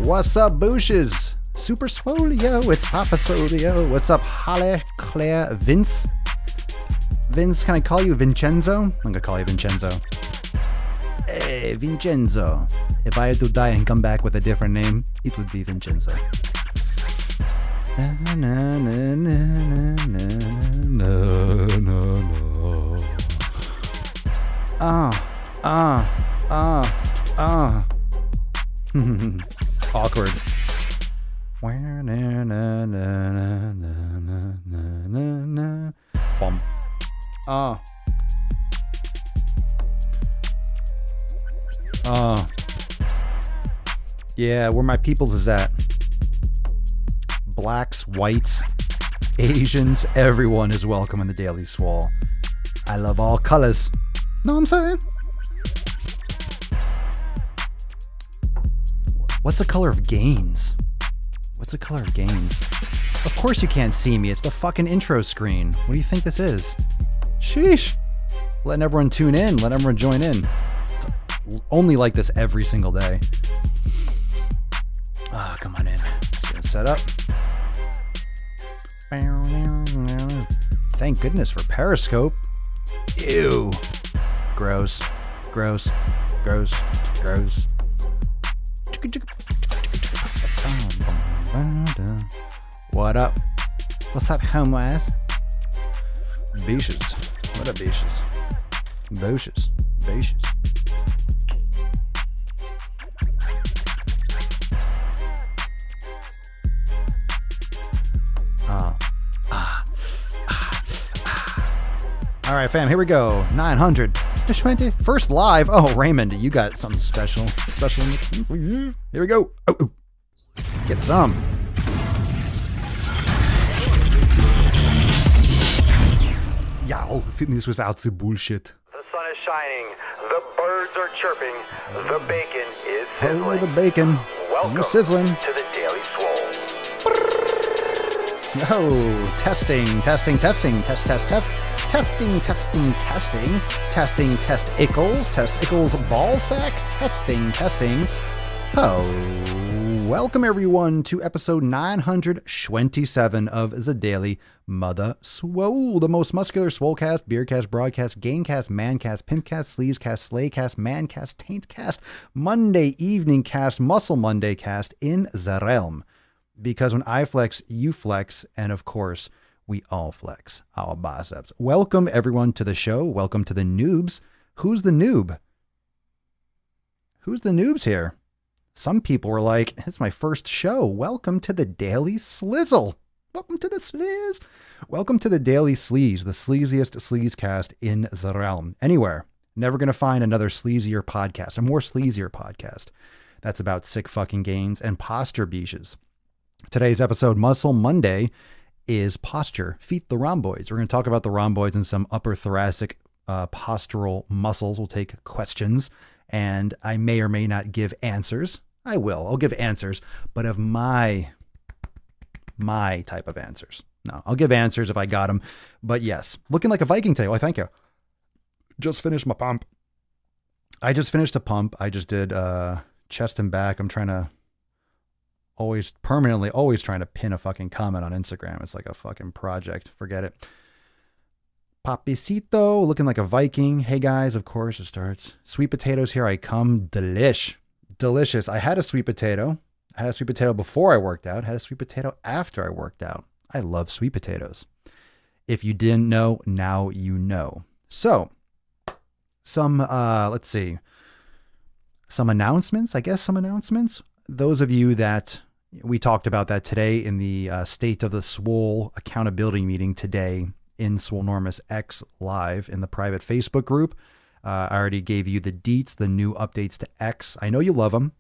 What's up, Booshes? Super Swolio, it's Papa Swolio. What's up, Holly, Claire, Vince? Vince, can I call you Vincenzo? I'm gonna call you Vincenzo. Hey, Vincenzo. If I had to die and come back with a different name, it would be Vincenzo. Na, na, na, na, na, na, na, na. Awkward. Bum. Yeah, where my peoples is at. Blacks, whites, Asians, everyone is welcome in the Daily Swole. I love all colors. Know what I'm saying? What's the color of gains? What's the color of gains? Of course you can't see me. It's the fucking intro screen. What do you think this is? Sheesh. Letting everyone tune in. Let everyone join in. It's only like this every single day. Ah, come on in. Just gonna set up. Thank goodness for Periscope. Ew. Gross. Gross. Gross. Gross. What up? What's up, homies? Beaches. What up, beaches? Booshes. Beaches. All right, fam, here we go. 920. First live. Oh, Raymond, you got something special. Here we go. Oh. Get some. Yeah, fitness was out to bullshit. The sun is shining. The birds are chirping. The bacon is sizzling. Oh, the bacon. Welcome You're sizzling. to the Daily Swole. Oh, testing. Test, testicles, ball sack, testing. Oh, welcome everyone to episode 927 of the Daily Mother Swole, the most muscular swolecast, beercast, broadcast, gaincast, mancast, pimpcast, sleazecast, slaycast, mancast, taintcast, Monday evening cast, muscle Monday cast in the realm. Because when I flex, you flex, and of course, we all flex our biceps. Welcome everyone to the show. Welcome to the noobs. Who's the noob? Who's the noobs here? Some people were like, it's my first show. Welcome to the Daily Slizzle. Welcome to the Sliz. Welcome to the Daily Sleaze, the sleaziest sleazecast in the realm. Anywhere. Never going to find another sleazier podcast, a more sleazier podcast. That's about sick fucking gains and posture beaches. Today's episode, Muscle Monday, is posture. Feet the rhomboids. We're going to talk about the rhomboids and some upper thoracic postural muscles. We'll take questions, and I may or may not give answers. I will. I'll give answers, but of my type of answers. No, I'll give answers if I got them. But yes, looking like a Viking today. Why, thank you. Just finished my pump. I just finished a pump. I just did chest and back. I'm trying to always trying to pin a fucking comment on Instagram. It's like a fucking project. Forget it. Papicito, looking like a Viking. Hey guys, of course it starts. Sweet potatoes, here I come. Delicious. I had a sweet potato. I had a sweet potato before I worked out. I had a sweet potato after I worked out. I love sweet potatoes. If you didn't know, now you know. So, some announcements. Those of you that we talked about that today in the State of the Swole accountability meeting today in Swolenormous X live in the private Facebook group. I already gave you the deets, the new updates to X. I know you love them.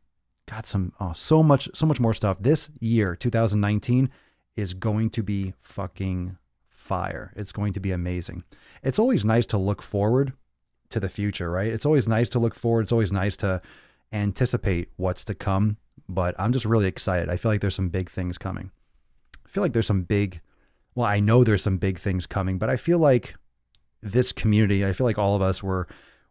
Got so much more stuff. This year, 2019, is going to be fucking fire. It's going to be amazing. It's always nice to look forward to the future, right? It's always nice to look forward. It's always nice to anticipate what's to come. But I'm just really excited. I feel like there's some big things coming. I know there's some big things coming, but I feel like this community, I feel like all of us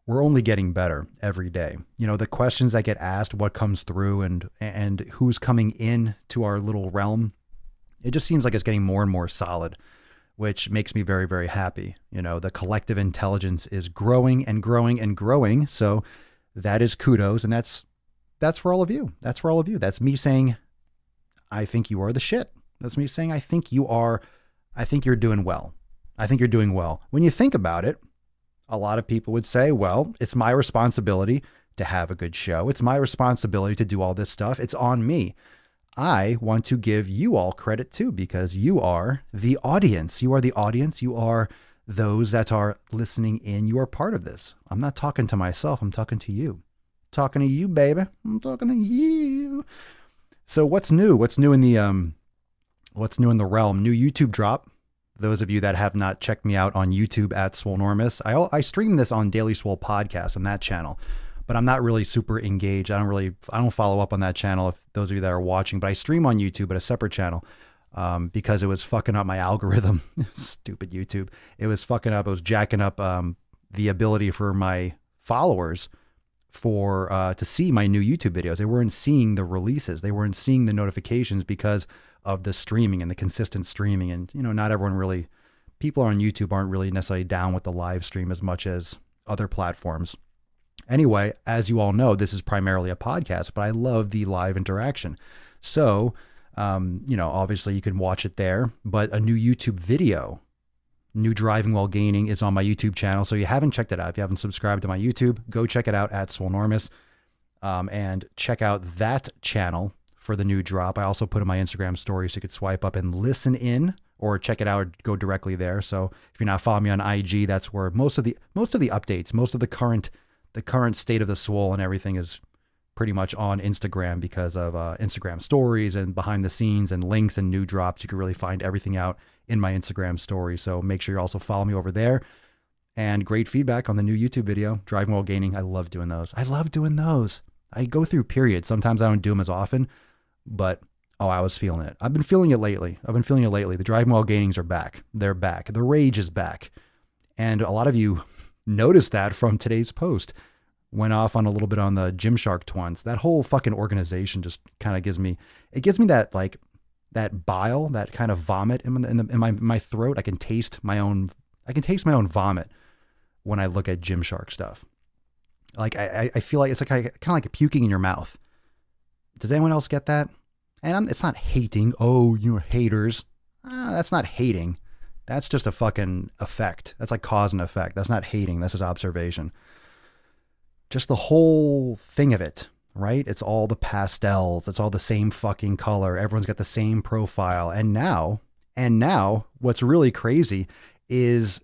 we're only getting better every day. You know, the questions that get asked, what comes through and who's coming in to our little realm, it just seems like it's getting more and more solid, which makes me very, very happy. You know, the collective intelligence is growing and growing and growing. So that is kudos. And that's for all of you. That's for all of you. That's me saying, I think you are the shit. That's me saying, I think you're doing well. I think you're doing well. When you think about it, a lot of people would say, well, it's my responsibility to have a good show. It's my responsibility to do all this stuff. It's on me. I want to give you all credit too, because you are the audience. You are the audience. You are those that are listening in. You are part of this. I'm not talking to myself. I'm talking to you. Talking to you, baby. I'm talking to you. So what's new? What's new in the realm? New YouTube drop. Those of you that have not checked me out on YouTube at Swolenormous, I stream this on Daily Swole Podcast on that channel. But I'm not really super engaged. I don't follow up on that channel, if those of you that are watching, but I stream on YouTube at a separate channel, because it was fucking up my algorithm. Stupid YouTube. It was fucking up. It was jacking up, the ability for my followers to see my new YouTube videos. They weren't seeing the releases. They weren't seeing the notifications because of the streaming and the consistent streaming. And, you know, not everyone really, people on YouTube aren't really necessarily down with the live stream as much as other platforms. Anyway, as you all know, this is primarily a podcast, but I love the live interaction. So, you know, obviously you can watch it there, but a new YouTube video, New Driving While Gaining, is on my YouTube channel. So you haven't checked it out. If you haven't subscribed to my YouTube, go check it out at Swolenormous, and check out that channel for the new drop. I also put in my Instagram story so you could swipe up and listen in, or check it out or go directly there. So if you're not following me on IG, that's where most of the updates, most of the current state of the Swole and everything is pretty much on Instagram, because of Instagram stories and behind the scenes and links and new drops. You can really find everything out in my Instagram story. So make sure you also follow me over there. And great feedback on the new YouTube video, Driving While Gaining. I love doing those. I go through periods. Sometimes I don't do them as often, but I was feeling it. I've been feeling it lately. The Driving While Gainings are back. They're back. The rage is back. And a lot of you noticed that from today's post. Went off on a little bit on the Gymshark twins. That whole fucking organization just kind of gives me that, like, that bile, that kind of vomit in my throat. I can taste my own vomit when I look at Gymshark stuff. Like I feel like it's like kind of like puking in your mouth. Does anyone else get that? And it's not hating. Oh, you're haters. That's not hating. That's just a fucking effect. That's like cause and effect. That's not hating. That's just observation. Just the whole thing of it, right? It's all the pastels. It's all the same fucking color. Everyone's got the same profile. And now what's really crazy is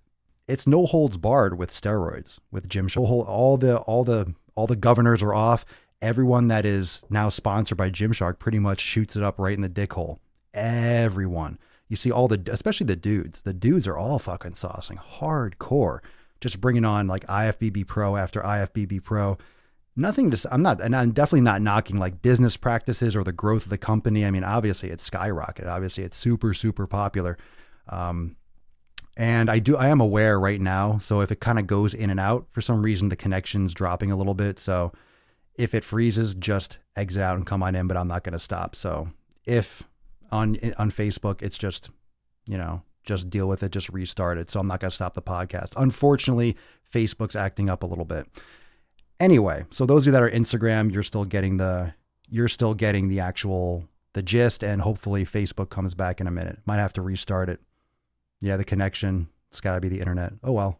it's no holds barred with steroids, with Gymshark. All the governors are off. Everyone that is now sponsored by Gymshark pretty much shoots it up right in the dick hole. Everyone. You see especially the dudes. The dudes are all fucking saucing hardcore. Just bringing on like IFBB Pro after IFBB Pro. I'm definitely not knocking like business practices or the growth of the company. I mean, obviously it's skyrocketed. Obviously it's super, super popular. And I am aware right now. So if it kind of goes in and out, for some reason, the connection's dropping a little bit. So if it freezes, just exit out and come on in, but I'm not going to stop. So if on Facebook, it's just, just deal with it, just restart it. So I'm not going to stop the podcast. Unfortunately, Facebook's acting up a little bit. Anyway, so those of you that are Instagram, you're still getting the gist, and hopefully Facebook comes back in a minute. Might have to restart it. Yeah, the connection, it's got to be the internet. Oh, well.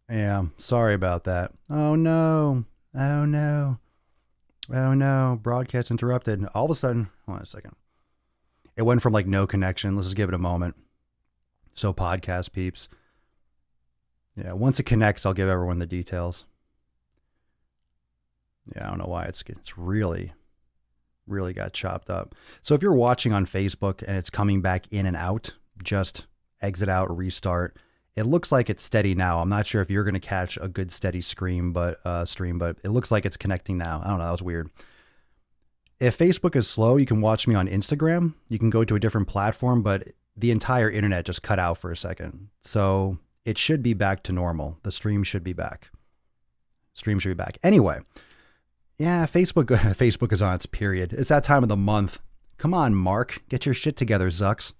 Yeah, sorry about that. Oh, no. Broadcast interrupted. All of a sudden, hold on a second. It went from like no connection. Let's just give it a moment. So podcast peeps. Yeah, once it connects, I'll give everyone the details. Yeah, I don't know why it's really got chopped up. So if you're watching on Facebook and it's coming back in and out, just exit out, restart. It looks like it's steady now. I'm not sure if you're going to catch a good steady stream, but it looks like it's connecting now. I don't know. That was weird. If Facebook is slow, you can watch me on Instagram. You can go to a different platform, but the entire internet just cut out for a second. So It should be back to normal. The stream should be back. Anyway, yeah, Facebook is on its period. It's that time of the month. Come on, Mark, get your shit together, Zucks.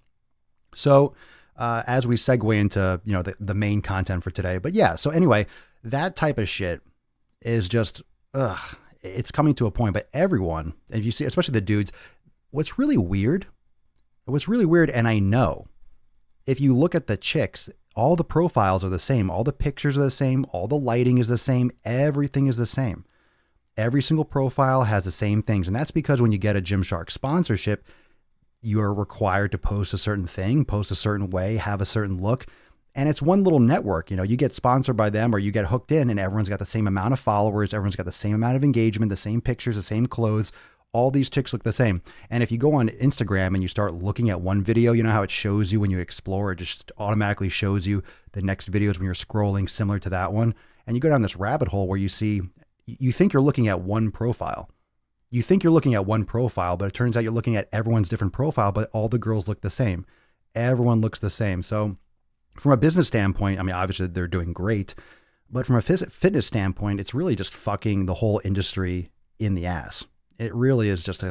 So, as we segue into, the main content for today, but yeah, so anyway, that type of shit is just, it's coming to a point, but everyone, if you see, especially the dudes, what's really weird, and I know, if you look at the chicks, all the profiles are the same, all the pictures are the same, all the lighting is the same, everything is the same. Every single profile has the same things, and that's because when you get a Gymshark sponsorship, you are required to post a certain thing, post a certain way, have a certain look. And it's one little network. You get sponsored by them or you get hooked in and everyone's got the same amount of followers. Everyone's got the same amount of engagement, the same pictures, the same clothes. All these chicks look the same. And if you go on Instagram and you start looking at one video, you know how it shows you when you explore, it just automatically shows you the next videos when you're scrolling similar to that one. And you go down this rabbit hole where you think you're looking at one profile. You think you're looking at one profile, but it turns out you're looking at everyone's different profile, but all the girls look the same. Everyone looks the same. So from a business standpoint, I mean, obviously they're doing great, but from a fitness standpoint, it's really just fucking the whole industry in the ass. It really is just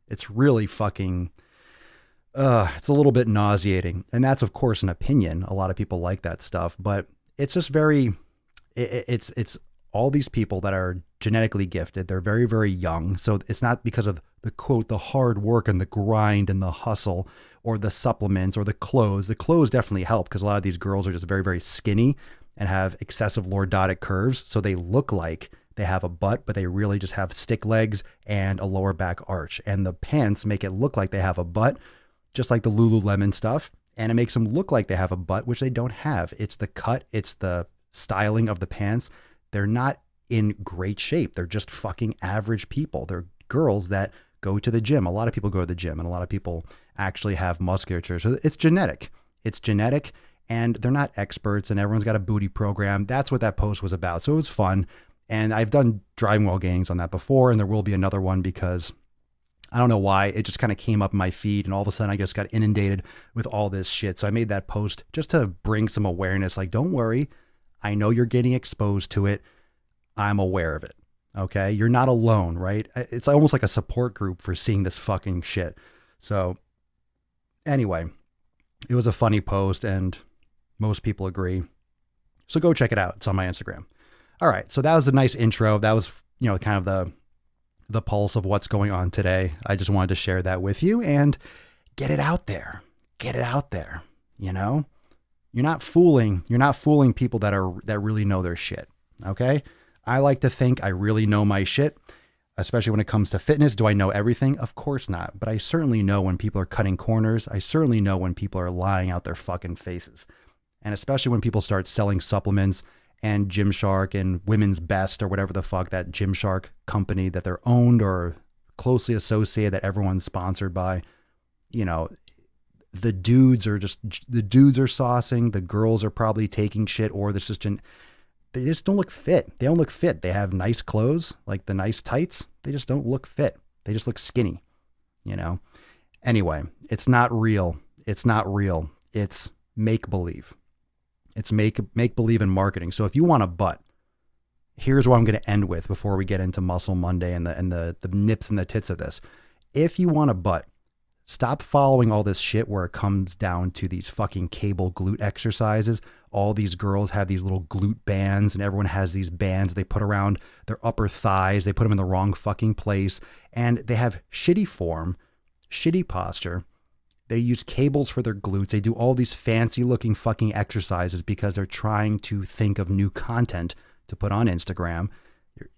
it's really fucking, it's a little bit nauseating. And that's of course an opinion. A lot of people like that stuff, but it's just it's all these people that are genetically gifted. They're very, very young. So it's not because of the quote, the hard work and the grind and the hustle or the supplements or the clothes. The clothes definitely help because a lot of these girls are just very, very skinny and have excessive lordotic curves. So they look like they have a butt, but they really just have stick legs and a lower back arch. And the pants make it look like they have a butt, just like the Lululemon stuff. And it makes them look like they have a butt, which they don't have. It's the cut. It's the styling of the pants. They're not in great shape. They're just fucking average people. They're girls that go to the gym. A lot of people go to the gym and a lot of people actually have musculature. So it's genetic. And they're not experts and everyone's got a booty program. That's what that post was about. So it was fun. And I've done driving while gains on that before. And there will be another one because I don't know why. It just kind of came up in my feed and all of a sudden I just got inundated with all this shit. So I made that post just to bring some awareness. Like, don't worry. I know you're getting exposed to it. I'm aware of it. Okay. You're not alone, right? It's almost like a support group for seeing this fucking shit. So anyway, it was a funny post and most people agree. So go check it out. It's on my Instagram. All right. So that was a nice intro. That was, kind of the pulse of what's going on today. I just wanted to share that with you and get it out there. You're not fooling people that really know their shit. Okay. I like to think I really know my shit, especially when it comes to fitness. Do I know everything? Of course not. But I certainly know when people are cutting corners. I certainly know when people are lying out their fucking faces. And especially when people start selling supplements and Gymshark and Women's Best or whatever the fuck, that Gymshark company that they're owned or closely associated that everyone's sponsored by, the dudes are saucing. The girls are probably taking shit or this just they just don't look fit. They don't look fit. They have nice clothes, like the nice tights. They just don't look fit. They just look skinny, Anyway, it's not real. It's make-believe. It's make-believe in marketing. So if you want a butt, here's what I'm going to end with before we get into Muscle Monday and the nips and the tits of this. If you want a butt, stop following all this shit where it comes down to these fucking cable glute exercises. All these girls have these little glute bands and everyone has these bands they put around their upper thighs. They put them in the wrong fucking place and they have shitty form, shitty posture. They use cables for their glutes. They do all these fancy looking fucking exercises because they're trying to think of new content to put on Instagram,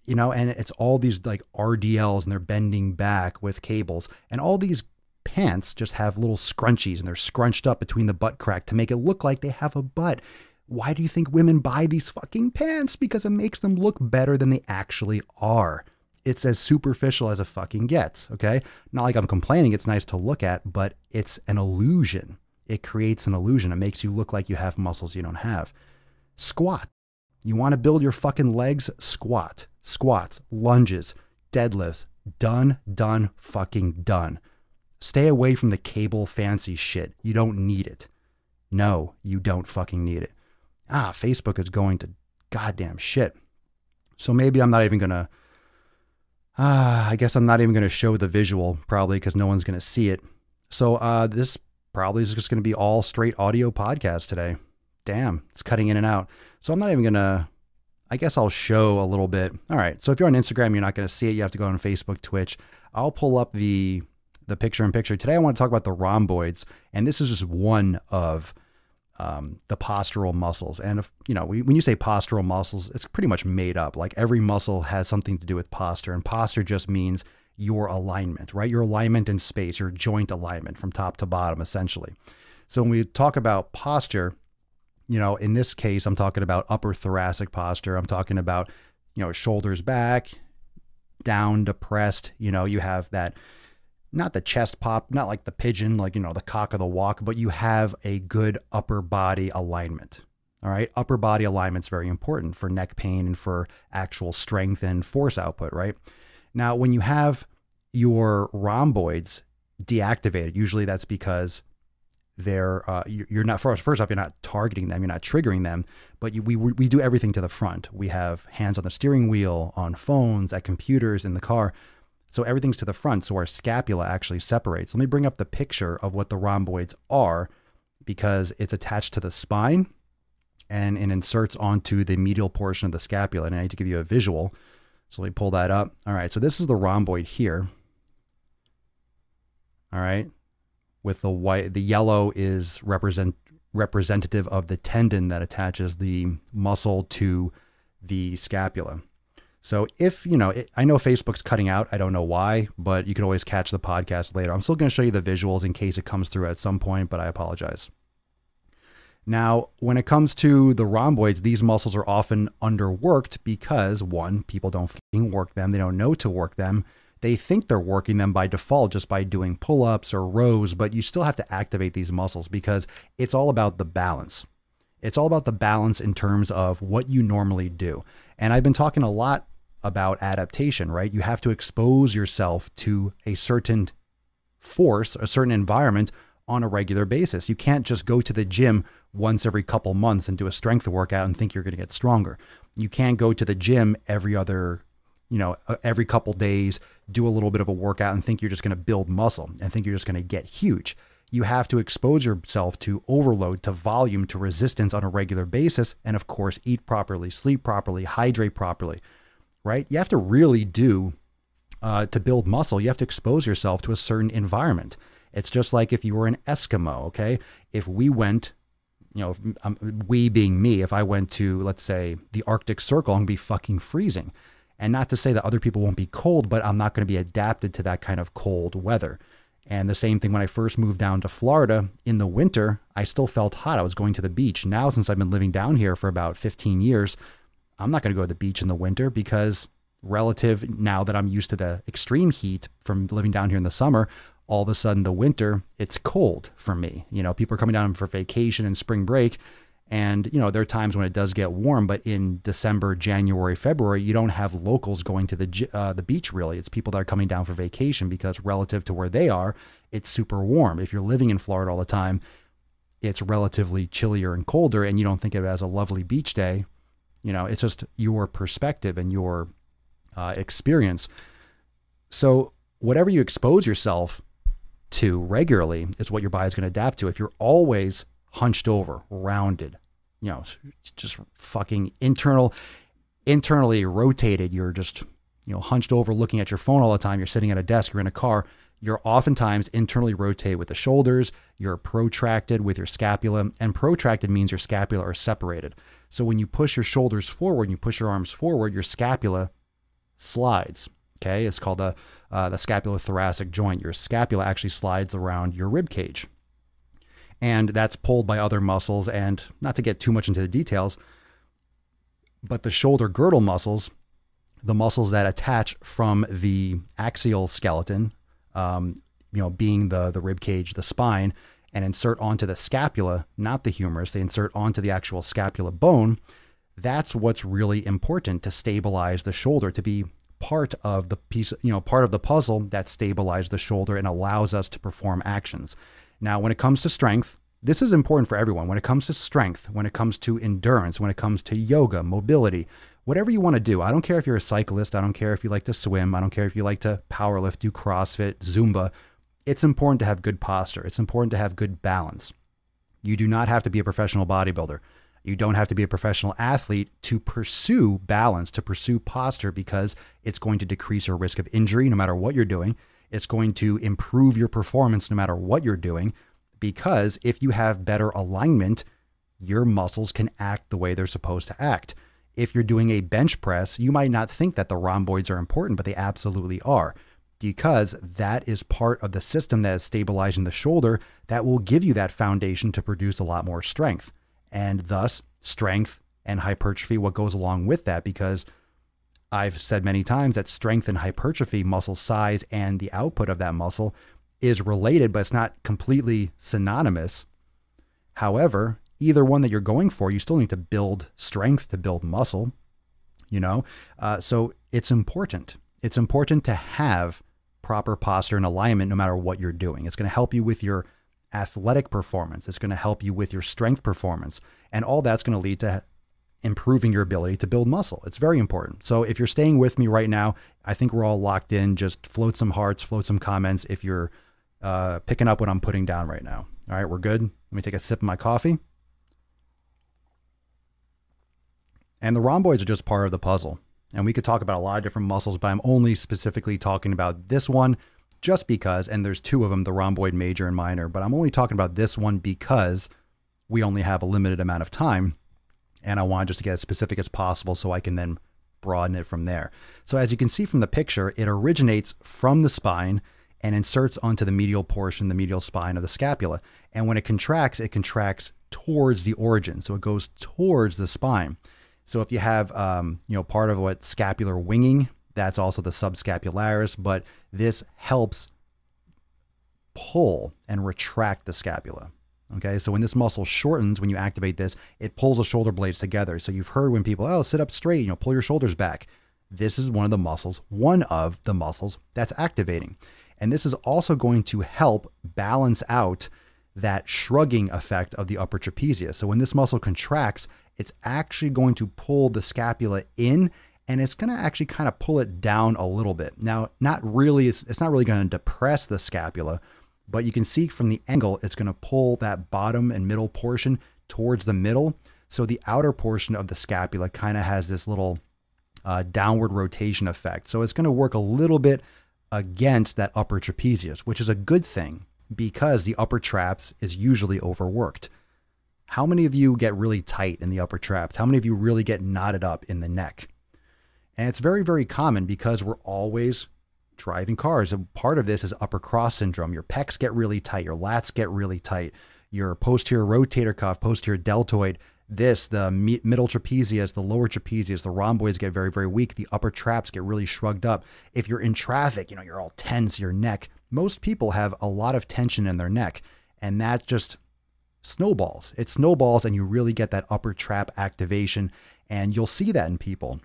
and it's all these like RDLs and they're bending back with cables and all these pants just have little scrunchies and they're scrunched up between the butt crack to make it look like they have a butt. Why do you think women buy these fucking pants? Because it makes them look better than they actually are. It's as superficial as it fucking gets. Okay. Not like I'm complaining. It's nice to look at, but it's an illusion. It creates an illusion. It makes you look like you have muscles you don't have. Squat. You want to build your fucking legs? Squat. Squats, lunges, deadlifts. Done, fucking done. Stay away from the cable fancy shit. You don't need it. No, you don't fucking need it. Facebook is going to goddamn shit. So maybe I'm not even going to, I guess I'm not even going to show the visual probably because no one's going to see it. So this probably is just going to be all straight audio podcast today. Damn, it's cutting in and out. So I'm not even going to, I guess I'll show a little bit. All right. So if you're on Instagram, you're not going to see it. You have to go on Facebook, Twitch. I'll pull up the picture in picture. Today I want to talk about the rhomboids. And this is just one of the postural muscles. And if, when you say postural muscles, it's pretty much made up. Like every muscle has something to do with posture, and posture just means your alignment, right? Your alignment in space, your joint alignment from top to bottom, essentially. So when we talk about posture, in this case, I'm talking about upper thoracic posture. I'm talking about, shoulders back, down, depressed. You have that, not the chest pop, not like the pigeon, like, the cock of the walk, but you have a good upper body alignment. All right. Upper body alignment is very important for neck pain and for actual strength and force output, right? Now, when you have your rhomboids deactivated, usually that's because you're not, first off, you're not targeting them, you're not triggering them, but we do everything to the front. We have hands on the steering wheel, on phones, at computers, in the car. So everything's to the front, so our scapula actually separates. Let me bring up the picture of what the rhomboids are, because it's attached to the spine and it inserts onto the medial portion of the scapula. And I need to give you a visual. So let me pull that up. All right, so this is the rhomboid here. All right, with the white, the yellow is representative of the tendon that attaches the muscle to the scapula. So if, I know Facebook's cutting out, I don't know why, but you can always catch the podcast later. I'm still going to show you the visuals in case it comes through at some point, but I apologize. Now, when it comes to the rhomboids, these muscles are often underworked because, one, people don't fucking work them. They don't know to work them. They think they're working them by default just by doing pull-ups or rows, but you still have to activate these muscles because it's all about the balance. It's all about the balance in terms of what you normally do. And I've been talking a lot about adaptation, right? You have to expose yourself to a certain force, a certain environment on a regular basis. You can't just go to the gym once every couple months and do a strength workout and think you're going to get stronger. You can't go to the gym every couple days, do a little bit of a workout and think you're just going to build muscle and think you're just going to get huge. You have to expose yourself to overload, to volume, to resistance on a regular basis. And of course, eat properly, sleep properly, hydrate properly. Right? You have to really do, to build muscle, you have to expose yourself to a certain environment. It's just like if you were an Eskimo, okay? If we went, we being me, if I went to, let's say, the Arctic Circle, I'm going to be fucking freezing. And not to say that other people won't be cold, but I'm not going to be adapted to that kind of cold weather. And the same thing when I first moved down to Florida in the winter, I still felt hot. I was going to the beach. Now, since I've been living down here for about 15 years, I'm not going to go to the beach in the winter because relative now that I'm used to the extreme heat from living down here in the summer, all of a sudden the winter, it's cold for me. People are coming down for vacation and spring break. And, there are times when it does get warm, but in December, January, February, you don't have locals going to the beach really. It's people that are coming down for vacation because relative to where they are, it's super warm. If you're living in Florida all the time, it's relatively chillier and colder and you don't think of it as a lovely beach day. It's just your perspective and your experience. So whatever you expose yourself to regularly is what your body's going to adapt to. If you're always hunched over, rounded, just fucking internally rotated, you're just, hunched over looking at your phone all the time, you're sitting at a desk, you're in a car, you're oftentimes internally rotated with the shoulders, you're protracted with your scapula, and protracted means your scapula are separated. So when you push your shoulders forward and you push your arms forward, your scapula slides. Okay, it's called the scapulothoracic joint. Your scapula actually slides around your rib cage. And that's pulled by other muscles. And not to get too much into the details, but the shoulder girdle muscles, the muscles that attach from the axial skeleton, being the rib cage, the spine, and insert onto the scapula, not the humerus, they insert onto the actual scapula bone. That's what's really important to stabilize the shoulder, to be part of the piece, part of the puzzle that stabilizes the shoulder and allows us to perform actions. Now, when it comes to strength, this is important for everyone when it comes to strength, when it comes to endurance, when it comes to yoga, mobility, whatever you want to do. I don't care if you're a cyclist. I don't care if you like to swim. I don't care if you like to powerlift, do CrossFit, Zumba. It's important to have good posture. It's important to have good balance. You do not have to be a professional bodybuilder. You don't have to be a professional athlete to pursue balance, to pursue posture, because it's going to decrease your risk of injury no matter what you're doing. It's going to improve your performance no matter what you're doing, because if you have better alignment, your muscles can act the way they're supposed to act. If you're doing a bench press, you might not think that the rhomboids are important, but they absolutely are, because that is part of the system that is stabilizing the shoulder that will give you that foundation to produce a lot more strength. And thus, strength and hypertrophy, what goes along with that, because I've said many times that strength and hypertrophy, muscle size, and the output of that muscle is related, but it's not completely synonymous. However, either one that you're going for, you still need to build strength to build muscle, so it's important. It's important to have proper posture and alignment no matter what you're doing. It's going to help you with your athletic performance. It's going to help you with your strength performance. And all that's going to lead to improving your ability to build muscle. It's very important. So if you're staying with me right now, I think we're all locked in. Just float some hearts, float some comments if you're picking up what I'm putting down right now. All right, we're good. Let me take a sip of my coffee. And the rhomboids are just part of the puzzle. And we could talk about a lot of different muscles, but I'm only specifically talking about this one just because, and there's two of them, the rhomboid major and minor, but I'm only talking about this one because we only have a limited amount of time. And I want just to get as specific as possible so I can then broaden it from there. So as you can see from the picture, it originates from the spine and inserts onto the medial portion, the medial spine of the scapula. And when it contracts towards the origin. So it goes towards the spine. So if you have, part of what scapular winging, that's also the subscapularis, but this helps pull and retract the scapula. Okay, so when this muscle shortens, when you activate this, it pulls the shoulder blades together. So you've heard when people, sit up straight, pull your shoulders back. This is one of the muscles that's activating. And this is also going to help balance out that shrugging effect of the upper trapezius. So when this muscle contracts, it's actually going to pull the scapula in, and it's going to actually kind of pull it down a little bit. Now, it's not really going to depress the scapula, but you can see from the angle, it's going to pull that bottom and middle portion towards the middle. So the outer portion of the scapula kind of has this little downward rotation effect. So it's going to work a little bit against that upper trapezius, which is a good thing because the upper traps is usually overworked. How many of you get really tight in the upper traps? How many of you really get knotted up in the neck? And it's very, very common because we're always driving cars. And part of this is upper cross syndrome. Your pecs get really tight. Your lats get really tight. Your posterior rotator cuff, posterior deltoid, the middle trapezius, the lower trapezius, the rhomboids get very, very weak. The upper traps get really shrugged up. If you're in traffic, you're all tense, your neck. Most people have a lot of tension in their neck, and that just snowballs. It snowballs, and you really get that upper trap activation, and you'll see that in people.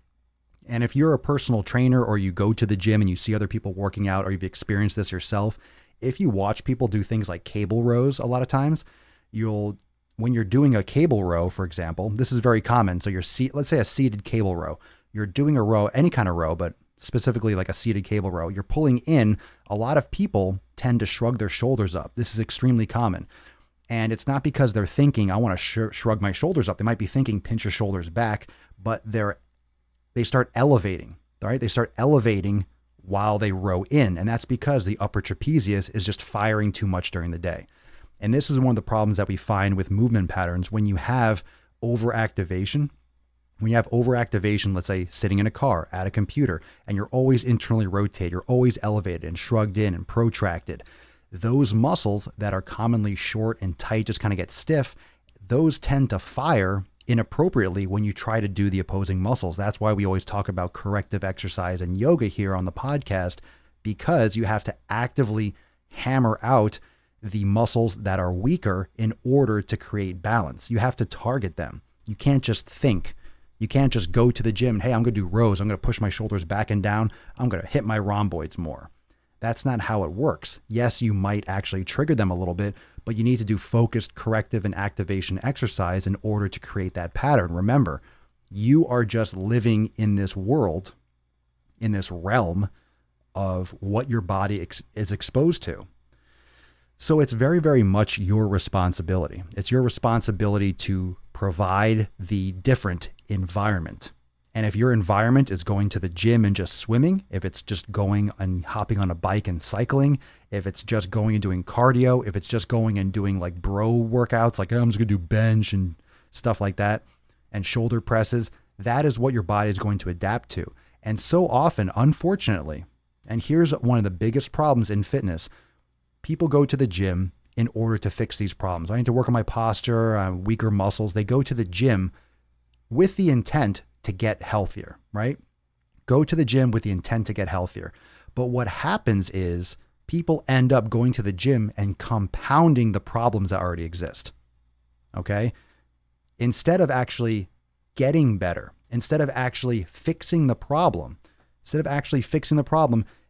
And if you're a personal trainer or you go to the gym and you see other people working out, or you've experienced this yourself, if you watch people do things like cable rows, a lot of times, when you're doing a cable row, for example, this is very common. So let's say a seated cable row, you're doing a row, any kind of row, but specifically like a seated cable row, you're pulling in. A lot of people tend to shrug their shoulders up. This is extremely common. And it's not because they're thinking, I want to shrug my shoulders up. They might be thinking, pinch your shoulders back, but they start elevating, all right? They start elevating while they row in. And that's because the upper trapezius is just firing too much during the day. And this is one of the problems that we find with movement patterns when you have overactivation. When you have overactivation, let's say sitting in a car, at a computer, and you're always internally rotated, you're always elevated and shrugged in and protracted. Those muscles that are commonly short and tight just kind of get stiff. Those tend to fire inappropriately when you try to do the opposing muscles. That's why we always talk about corrective exercise and yoga here on the podcast, because you have to actively hammer out the muscles that are weaker in order to create balance. You have to target them. You can't just think. You can't just go to the gym and, hey, I'm going to do rows. I'm going to push my shoulders back and down. I'm going to hit my rhomboids more. That's not how it works. Yes, you might actually trigger them a little bit, but you need to do focused corrective and activation exercise in order to create that pattern. Remember, you are just living in this world, in this realm of what your body is exposed to. So it's very, very much your responsibility. It's your responsibility to provide the different environment. And if your environment is going to the gym and just swimming, if it's just going and hopping on a bike and cycling, if it's just going and doing cardio, if it's just going and doing like bro workouts, like, oh, I'm just gonna do bench and stuff like that, and shoulder presses, that is what your body is going to adapt to. And so often, unfortunately, and here's one of the biggest problems in fitness, people go to the gym in order to fix these problems. I need to work on my posture, weaker muscles. They go to the gym with the intent to get healthier, right? Go to the gym with the intent to get healthier. But what happens is people end up going to the gym and compounding the problems that already exist, okay? Instead of actually getting better, instead of actually fixing the problem,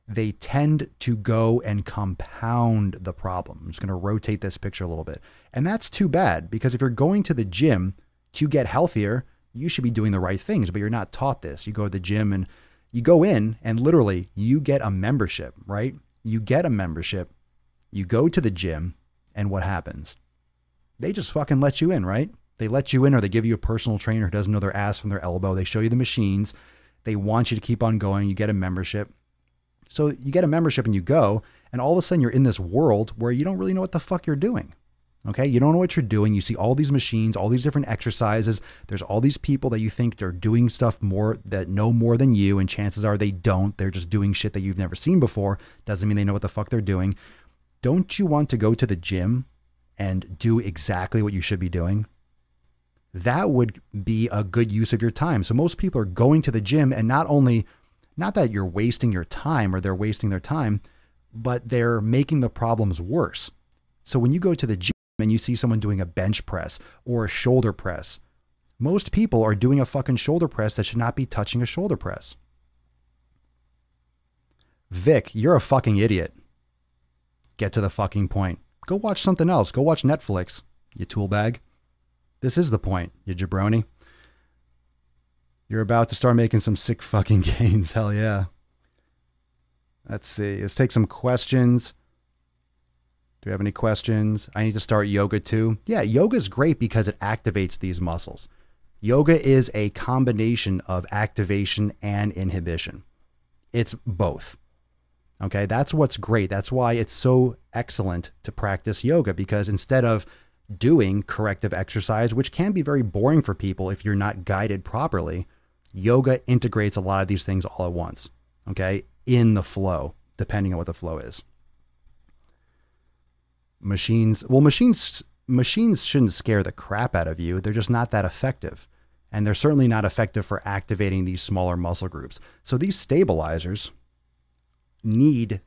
they tend to go and compound the problem. I'm just going to rotate this picture a little bit. And that's too bad, because if you're going to the gym to get healthier, you should be doing the right things, but you're not taught this. You go to the gym and you go in and literally you get a membership, right? You get a membership, you go to the gym, and what happens? They just fucking let you in, right? They let you in, or they give you a personal trainer who doesn't know their ass from their elbow. They show you the machines. They want you to keep on going. You get a membership. So you get a membership and you go, and all of a sudden you're in this world where you don't really know what the fuck you're doing. Okay. You don't know what you're doing. You see all these machines, all these different exercises. There's all these people that you think are doing stuff more, that know more than you. And chances are they don't. They're just doing shit that you've never seen before. Doesn't mean they know what the fuck they're doing. Don't you want to go to the gym and do exactly what you should be doing? That would be a good use of your time. So most people are going to the gym, and not that you're wasting your time or they're wasting their time, but they're making the problems worse. So when you go to the gym and you see someone doing a bench press or a shoulder press, most people are doing a fucking shoulder press that should not be touching a shoulder press. Vic, you're a fucking idiot. Get to the fucking point. Go watch something else. Go watch Netflix, you tool bag. This is the point, you jabroni. You're about to start making some sick fucking gains. Hell yeah. Let's see. Let's take some questions. Do we have any questions? I need to start yoga too. Yeah, yoga is great because it activates these muscles. Yoga is a combination of activation and inhibition. It's both. Okay, that's what's great. That's why it's so excellent to practice yoga, because instead of doing corrective exercise, which can be very boring for people if you're not guided properly, yoga integrates a lot of these things all at once, okay, in the flow, depending on what the flow is. Machines shouldn't scare the crap out of you. They're just not that effective. And they're certainly not effective for activating these smaller muscle groups. So these stabilizers need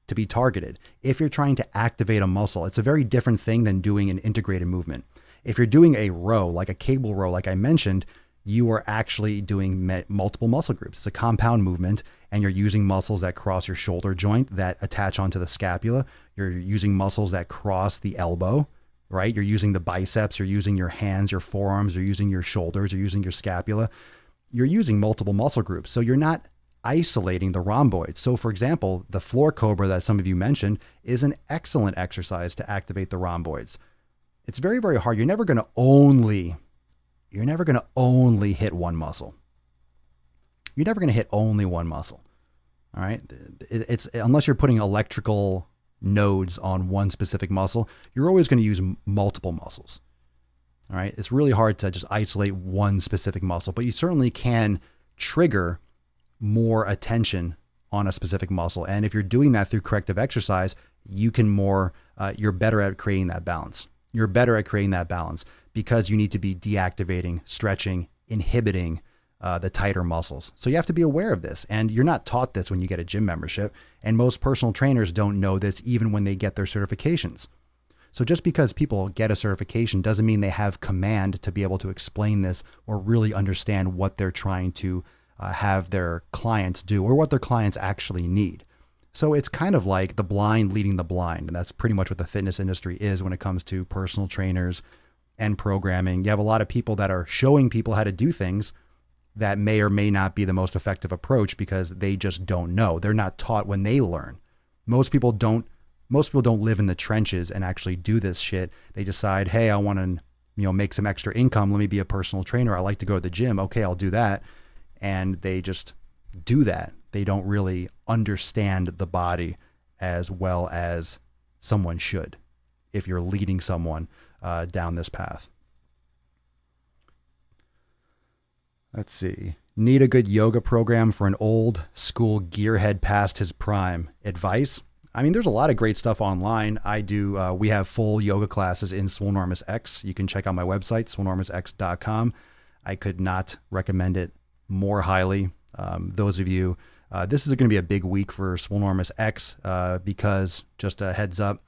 to be targeted. If you're trying to activate a muscle, it's a very different thing than doing an integrated movement. If you're doing a row, like a cable row, like I mentioned, you are actually doing multiple muscle groups. It's a compound movement, and you're using muscles that cross your shoulder joint that attach onto the scapula. You're using muscles that cross the elbow, right? You're using the biceps, you're using your hands, your forearms, you're using your shoulders, you're using your scapula. You're using multiple muscle groups. So you're not isolating the rhomboids. So for example, the floor cobra that some of you mentioned is an excellent exercise to activate the rhomboids. It's very, very hard. You're never going to only hit one muscle. You're never going to hit only one muscle. All right. It's unless you're putting electrical nodes on one specific muscle, you're always going to use multiple muscles. All right. It's really hard to just isolate one specific muscle, but you certainly can trigger more attention on a specific muscle. And if you're doing that through corrective exercise, you're better at creating that balance. You're better at creating that balance because you need to be deactivating, stretching, inhibiting the tighter muscles. So you have to be aware of this. And you're not taught this when you get a gym membership. And most personal trainers don't know this even when they get their certifications. So just because people get a certification doesn't mean they have command to be able to explain this or really understand what they're trying to have their clients do or what their clients actually need. So it's kind of like the blind leading the blind. And that's pretty much what the fitness industry is when it comes to personal trainers and programming. You have a lot of people that are showing people how to do things that may or may not be the most effective approach because they just don't know. They're not taught when they learn. Most people don't live in the trenches and actually do this shit. They decide, hey, I want to, make some extra income. Let me be a personal trainer. I like to go to the gym. Okay, I'll do that. And they just do that. They don't really understand the body as well as someone should if you're leading someone down this path. Let's see. Need a good yoga program for an old school gearhead past his prime. Advice? I mean, there's a lot of great stuff online. We have full yoga classes in Swolenormous X. You can check out my website, swolenormousx.com. I could not recommend it more highly. Those of you, this is going to be a big week for Swolenormous X because, just a heads up,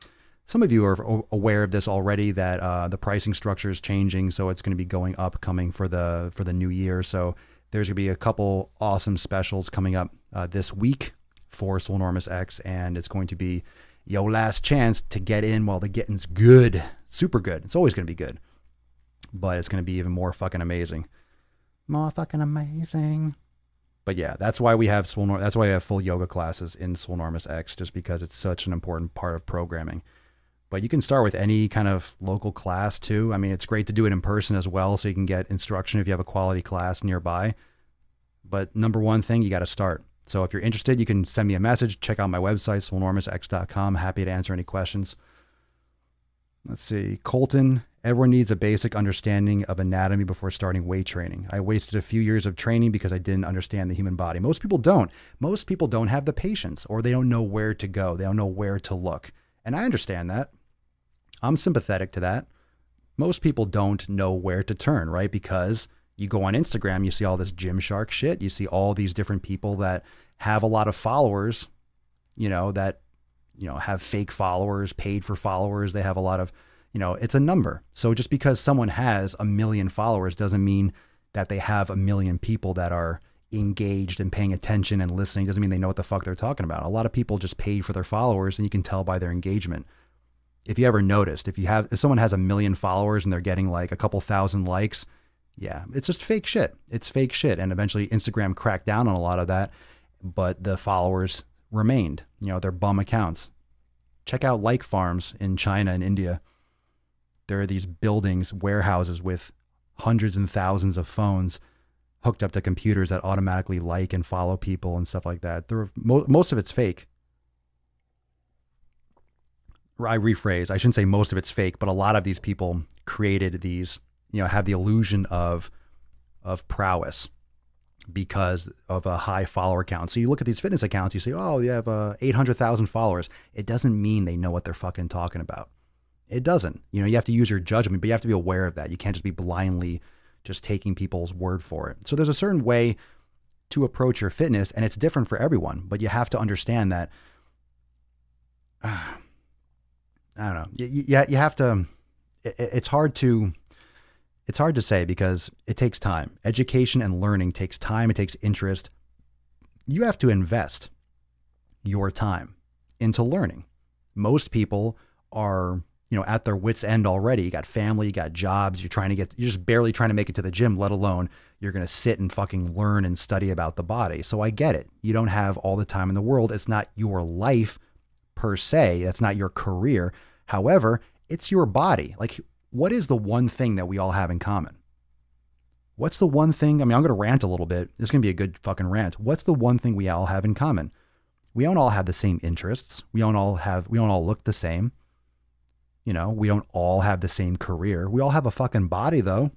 some of you are aware of this already, that the pricing structure is changing, so it's going to be going up coming for the new year. So there's going to be a couple awesome specials coming up this week for Swolenormous X, and it's going to be your last chance to get in while the getting's good. Super good. It's always going to be good, but it's going to be even more fucking amazing. More fucking amazing. But yeah, that's why we have that's why we have full yoga classes in Swolenormous X, just because it's such an important part of programming. But you can start with any kind of local class too. I mean, it's great to do it in person as well, so you can get instruction if you have a quality class nearby. But number one thing, you got to start. So if you're interested, you can send me a message. Check out my website, swolenormousx.com. Happy to answer any questions. Let's see. Colton, everyone needs a basic understanding of anatomy before starting weight training. I wasted a few years of training because I didn't understand the human body. Most people don't. Most people don't have the patience, or they don't know where to go. They don't know where to look. And I understand that. I'm sympathetic to that. Most people don't know where to turn, right? Because you go on Instagram, you see all this Gymshark shit. You see all these different people that have a lot of followers, that have fake followers, paid for followers. They have a lot of, it's a number. So just because someone has 1 million followers doesn't mean that they have 1 million people that are engaged and paying attention and listening. Doesn't mean they know what the fuck they're talking about. A lot of people just paid for their followers, and you can tell by their engagement. If you ever noticed, if someone has 1 million followers and they're getting like a couple thousand likes, yeah, it's just fake shit. It's fake shit. And eventually Instagram cracked down on a lot of that, but the followers remained, they're bum accounts. Check out like farms in China and India. There are these buildings, warehouses with hundreds and thousands of phones hooked up to computers that automatically like and follow people and stuff like that. Most of it's fake. I rephrase. I shouldn't say most of it's fake, but a lot of these people created these, have the illusion of prowess because of a high follower count. So you look at these fitness accounts, you say, oh, you have 800,000 followers. It doesn't mean they know what they're fucking talking about. It doesn't. You have to use your judgment, but you have to be aware of that. You can't just be blindly just taking people's word for it. So there's a certain way to approach your fitness, and it's different for everyone, but you have to understand that, I don't know. You have to, it's hard to say because it takes time. Education and learning takes time. It takes interest. You have to invest your time into learning. Most people are, at their wits' end already. You got family, you got jobs, you're just barely trying to make it to the gym, let alone you're going to sit and fucking learn and study about the body. So I get it. You don't have all the time in the world. It's not your life per se. That's not your career. However, it's your body. Like, what is the one thing that we all have in common? What's the one thing? I mean, I'm going to rant a little bit. This is going to be a good fucking rant. What's the one thing we all have in common? We don't all have the same interests. We don't all look the same. We don't all have the same career. We all have a fucking body though.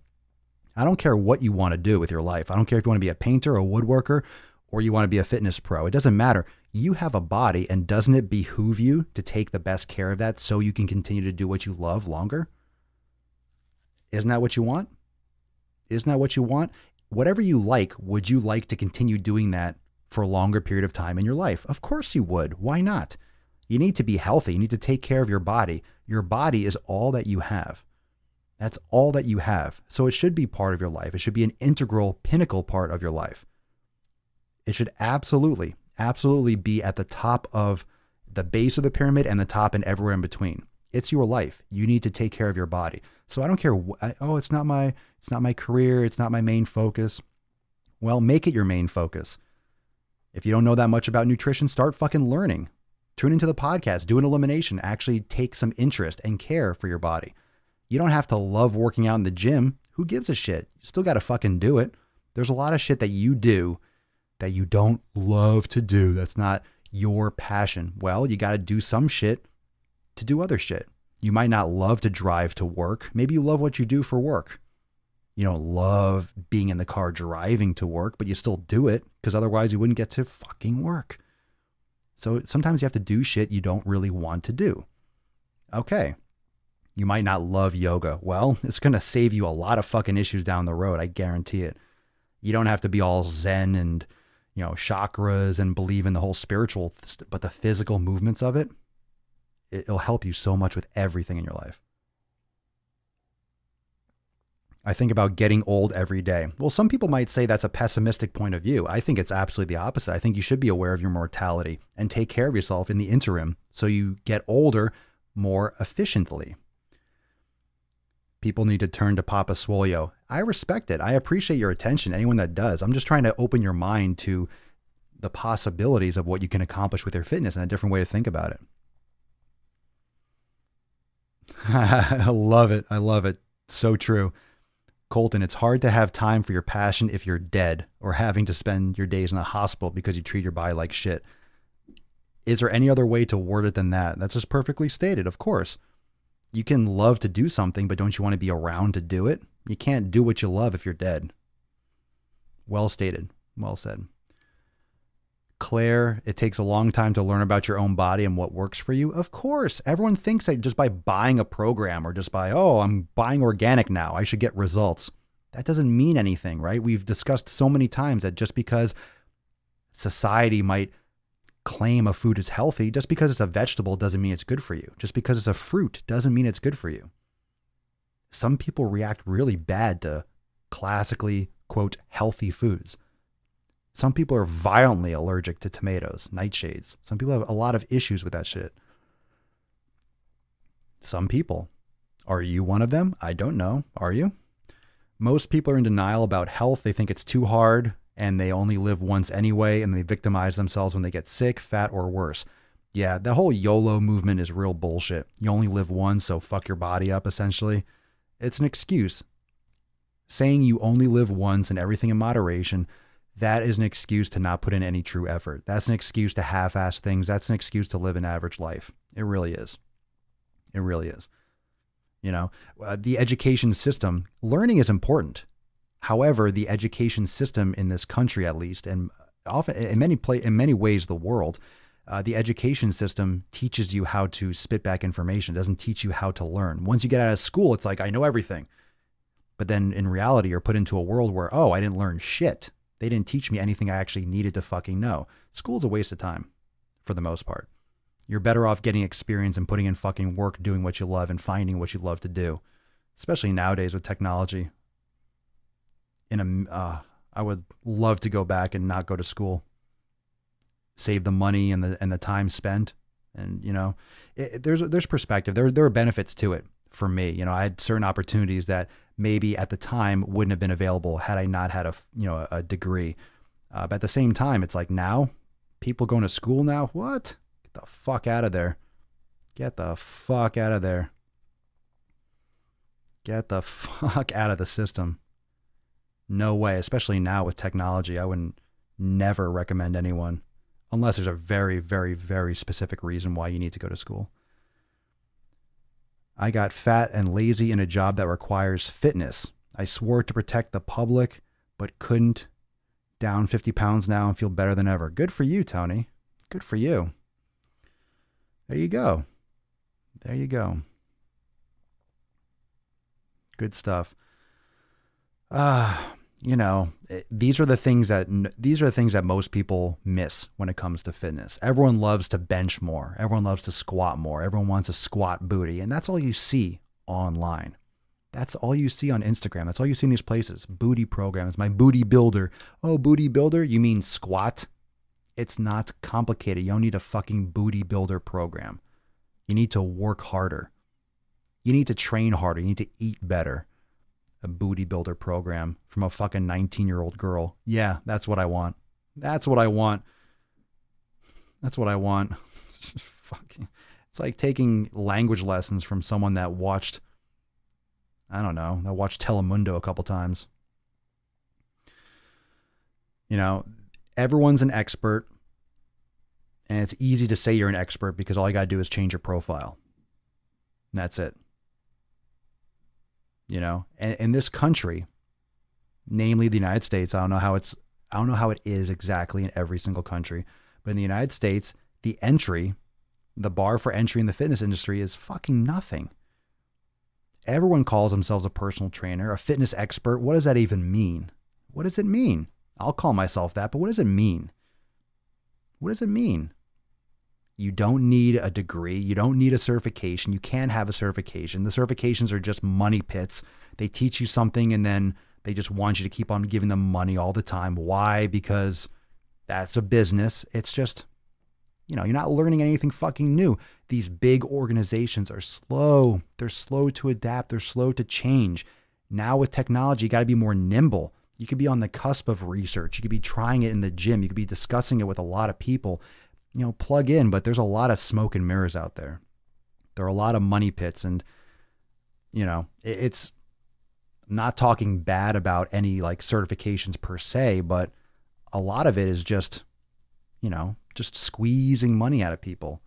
I don't care what you want to do with your life. I don't care if you want to be a painter, a woodworker, or you want to be a fitness pro. It doesn't matter. You have a body, and doesn't it behoove you to take the best care of that so you can continue to do what you love longer? Isn't that what you want? Isn't that what you want? Whatever you like, would you like to continue doing that for a longer period of time in your life? Of course you would. Why not? You need to be healthy. You need to take care of your body. Your body is all that you have. That's all that you have. So it should be part of your life. It should be an integral, pinnacle part of your life. It should absolutely Absolutely be at the top of the base of the pyramid and the top and everywhere in between. It's your life. You need to take care of your body. So I don't care. It's not my career. It's not my main focus. Well, make it your main focus. If you don't know that much about nutrition, start fucking learning. Tune into the podcast, do an elimination, actually take some interest and care for your body. You don't have to love working out in the gym. Who gives a shit? You still got to fucking do it. There's a lot of shit that you do that you don't love to do. That's not your passion. Well, you got to do some shit to do other shit. You might not love to drive to work. Maybe you love what you do for work. You don't love being in the car driving to work, but you still do it because otherwise you wouldn't get to fucking work. So sometimes you have to do shit you don't really want to do. Okay. You might not love yoga. Well, it's going to save you a lot of fucking issues down the road. I guarantee it. You don't have to be all zen and, chakras and believe in the whole spiritual, but the physical movements of it, it'll help you so much with everything in your life. I think about getting old every day. Well, some people might say that's a pessimistic point of view. I think it's absolutely the opposite. I think you should be aware of your mortality and take care of yourself in the interim so you get older more efficiently. People need to turn to Papa Swole. I respect it. I appreciate your attention. Anyone that does. I'm just trying to open your mind to the possibilities of what you can accomplish with your fitness and a different way to think about it. I love it. I love it. So true. Colton, it's hard to have time for your passion if you're dead or having to spend your days in the hospital because you treat your body like shit. Is there any other way to word it than that? That's just perfectly stated, of course. You can love to do something, but don't you want to be around to do it? You can't do what you love if you're dead. Well stated. Well said. Claire, it takes a long time to learn about your own body and what works for you. Of course. Everyone thinks that just by buying a program or just by, I'm buying organic now, I should get results. That doesn't mean anything, right? We've discussed so many times that just because society might claim a food is healthy, just because it's a vegetable doesn't mean it's good for you. Just because it's a fruit doesn't mean it's good for you. Some people react really bad to classically, quote, healthy foods. Some people are violently allergic to tomatoes, nightshades. Some people have a lot of issues with that shit. Some people. Are you one of them? I don't know. Are you? Most people are in denial about health. They think it's too hard and they only live once anyway, and they victimize themselves when they get sick, fat, or worse. Yeah, the whole YOLO movement is real bullshit. You only live once, so fuck your body up, essentially. It's an excuse. Saying you only live once and everything in moderation, that is an excuse to not put in any true effort. That's an excuse to half-ass things. That's an excuse to live an average life. It really is. It really is. The education system, learning is important. However, the education system in this country, at least, and often in many ways the world, the education system teaches you how to spit back information. It doesn't teach you how to learn. Once you get out of school, it's like, I know everything. But then in reality, you're put into a world where, I didn't learn shit. They didn't teach me anything I actually needed to fucking know. School's a waste of time, for the most part. You're better off getting experience and putting in fucking work, doing what you love and finding what you love to do, especially nowadays with technology. I would love to go back and not go to school, save the money and the time spent. And, there's perspective. There are benefits to it for me. I had certain opportunities that maybe at the time wouldn't have been available had I not had a degree. But at the same time, it's like now people going to school now. What? Get the fuck out of there. Get the fuck out of there. Get the fuck out of the system. No way, especially now with technology. I wouldn't never recommend anyone unless there's a very, very, very specific reason why you need to go to school. I got fat and lazy in a job that requires fitness. I swore to protect the public, but couldn't. Down 50 pounds now and feel better than ever. Good for you, Tony. Good for you. There you go. There you go. Good stuff. These are the things that most people miss when it comes to fitness. Everyone loves to bench more. Everyone loves to squat more. Everyone wants a squat booty. And that's all you see online. That's all you see on Instagram. That's all you see in these places. Booty programs. My booty builder. Oh, booty builder? You mean squat It's not complicated. You don't need a fucking booty builder program. You need to work harder. You need to train harder. You need to eat better. A booty builder program from a fucking 19-year-old girl. Yeah, that's what I want. That's what I want. That's what I want. Fucking, it's like taking language lessons from someone that watched, I don't know, that watched Telemundo a couple times. You know, everyone's an expert, and it's easy to say you're an expert because all you got to do is change your profile. And that's it. You know, and in this country, namely the United States, I don't know how it is exactly in every single country, but in the United States, the bar for entry in the fitness industry is fucking nothing. Everyone calls themselves a personal trainer, a fitness expert. What does that even mean? What does it mean? I'll call myself that, but what does it mean? What does it mean? You don't need a degree. You don't need a certification. You can't have a certification. The certifications are just money pits. They teach you something and then they just want you to keep on giving them money all the time. Why? Because that's a business. It's just, you know, you're not learning anything fucking new. These big organizations are slow. They're slow to adapt. They're slow to change. Now with technology, you got to be more nimble. You could be on the cusp of research. You could be trying it in the gym. You could be discussing it with a lot of people. You know, plug in, but there's a lot of smoke and mirrors out there. There are a lot of money pits, and, you know, it's not talking bad about any like certifications per se, but a lot of it is just, you know, just squeezing money out of people.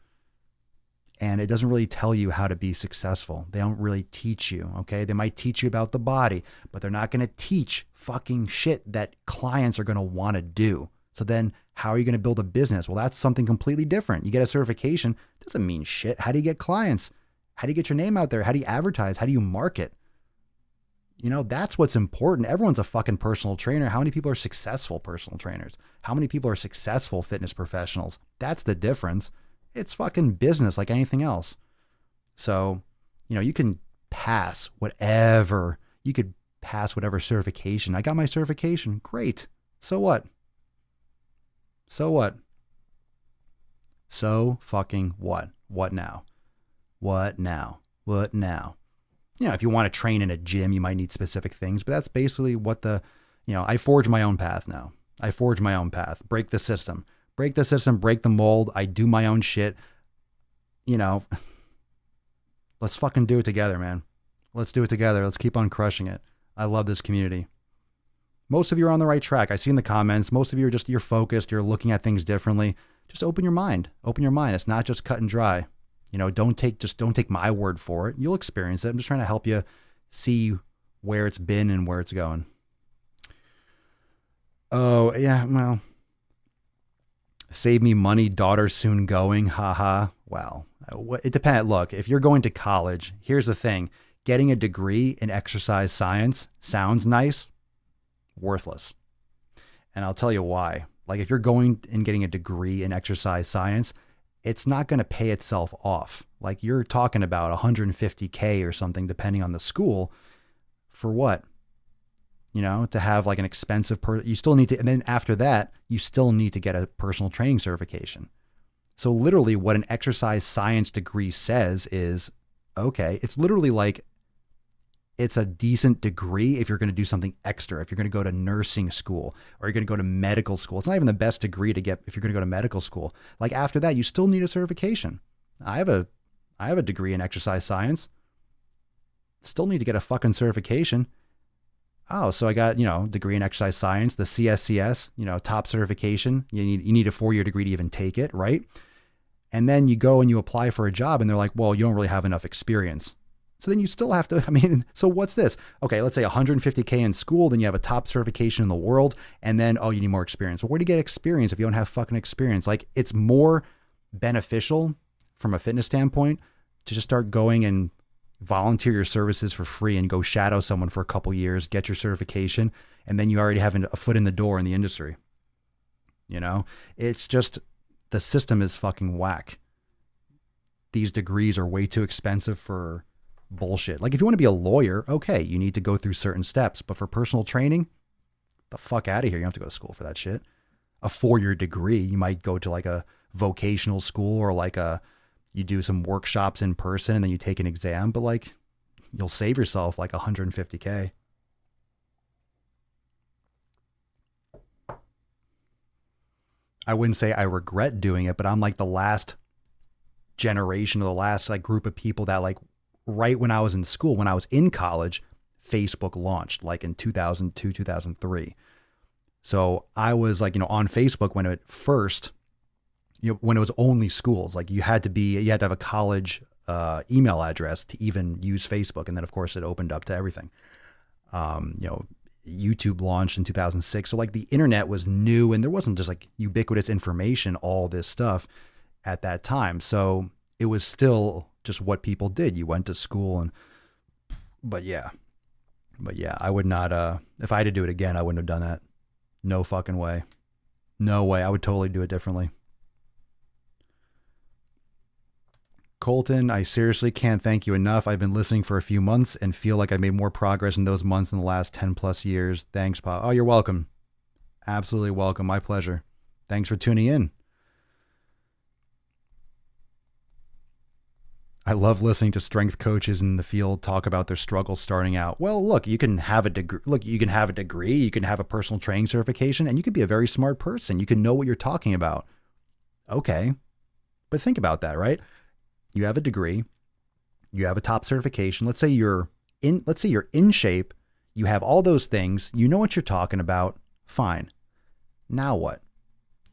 And it doesn't really tell you how to be successful. They don't really teach you, okay? They might teach you about the body, but they're not going to teach fucking shit that clients are going to want to do. So then how are you going to build a business? Well, that's something completely different. You get a certification, doesn't mean shit. How do you get clients? How do you get your name out there? How do you advertise? How do you market? You know, that's what's important. Everyone's a fucking personal trainer. How many people are successful personal trainers? How many people are successful fitness professionals? That's the difference. It's fucking business like anything else. So, you know, you can pass whatever. You could pass whatever certification. I got my certification. Great. So what? So what? So fucking what? What now? What now? What now? You know, if you want to train in a gym, you might need specific things, but that's basically what I forge my own path now. I forge my own path. Break the system. Break the system, break the mold. I do my own shit. You know, let's fucking do it together, man. Let's do it together. Let's keep on crushing it. I love this community. Most of you are on the right track. I see in the comments, most of you you're focused. You're looking at things differently. Just open your mind. Open your mind. It's not just cut and dry. You know, don't take my word for it. You'll experience it. I'm just trying to help you see where it's been and where it's going. Oh, yeah, well, save me money, daughter soon going, haha. Well, it depends. Look, if you're going to college, here's the thing. Getting a degree in exercise science sounds nice, worthless. And I'll tell you why. Like if you're going and getting a degree in exercise science, it's not going to pay itself off. Like you're talking about $150K or something, depending on the school. For what? You know, to have like an expensive you still need to, and then after that, you still need to get a personal training certification. So literally what an exercise science degree says is, okay, it's literally like, it's a decent degree if you're going to do something extra, if you're going to go to nursing school or you're going to go to medical school. It's not even the best degree to get if you're going to go to medical school. Like after that, you still need a certification. I have a degree in exercise science. Still need to get a fucking certification. Oh, so I got, degree in exercise science, the CSCS, top certification. You need a 4-year degree to even take it, right? And then you go and you apply for a job and they're like, well, you don't really have enough experience. So then you still have to, so what's this? Okay, let's say $150K in school, then you have a top certification in the world, and then, oh, you need more experience. Well, where do you get experience if you don't have fucking experience? Like, it's more beneficial from a fitness standpoint to just start going and volunteer your services for free and go shadow someone for a couple years, get your certification, and then you already have a foot in the door in the industry. It's just, the system is fucking whack. These degrees are way too expensive for bullshit. Like if you want to be a lawyer, okay, you need to go through certain steps, but for personal training, the fuck out of here. You don't have to go to school for that shit. a 4-year degree. You might go to like a vocational school or like you do some workshops in person and then you take an exam, but like you'll save yourself like $150K. I wouldn't say I regret doing it, but I'm like the last generation or the last like group of people that like right when I was in school, when I was in college, Facebook launched like in 2002, 2003. So I was like, on Facebook when it first, when it was only schools, like you had to have a college email address to even use Facebook. And then of course it opened up to everything. YouTube launched in 2006. So like the internet was new and there wasn't just like ubiquitous information, all this stuff at that time. So it was still just what people did. You went to school but yeah, I would not, if I had to do it again, I wouldn't have done that. No fucking way. No way. I would totally do it differently. Colton, I seriously can't thank you enough. I've been listening for a few months and feel like I made more progress in those months in the last 10 plus years. Thanks, Pop. Oh, you're welcome. Absolutely welcome. My pleasure. Thanks for tuning in. I love listening to strength coaches in the field talk about their struggles starting out. Well, look, you can have a degree. Look, you can have a degree, you can have a personal training certification, and you can be a very smart person. You can know what you're talking about. Okay. But think about that, right? You have a degree, you have a top certification. Let's say you're in shape, you have all those things, you know what you're talking about. Fine. Now what?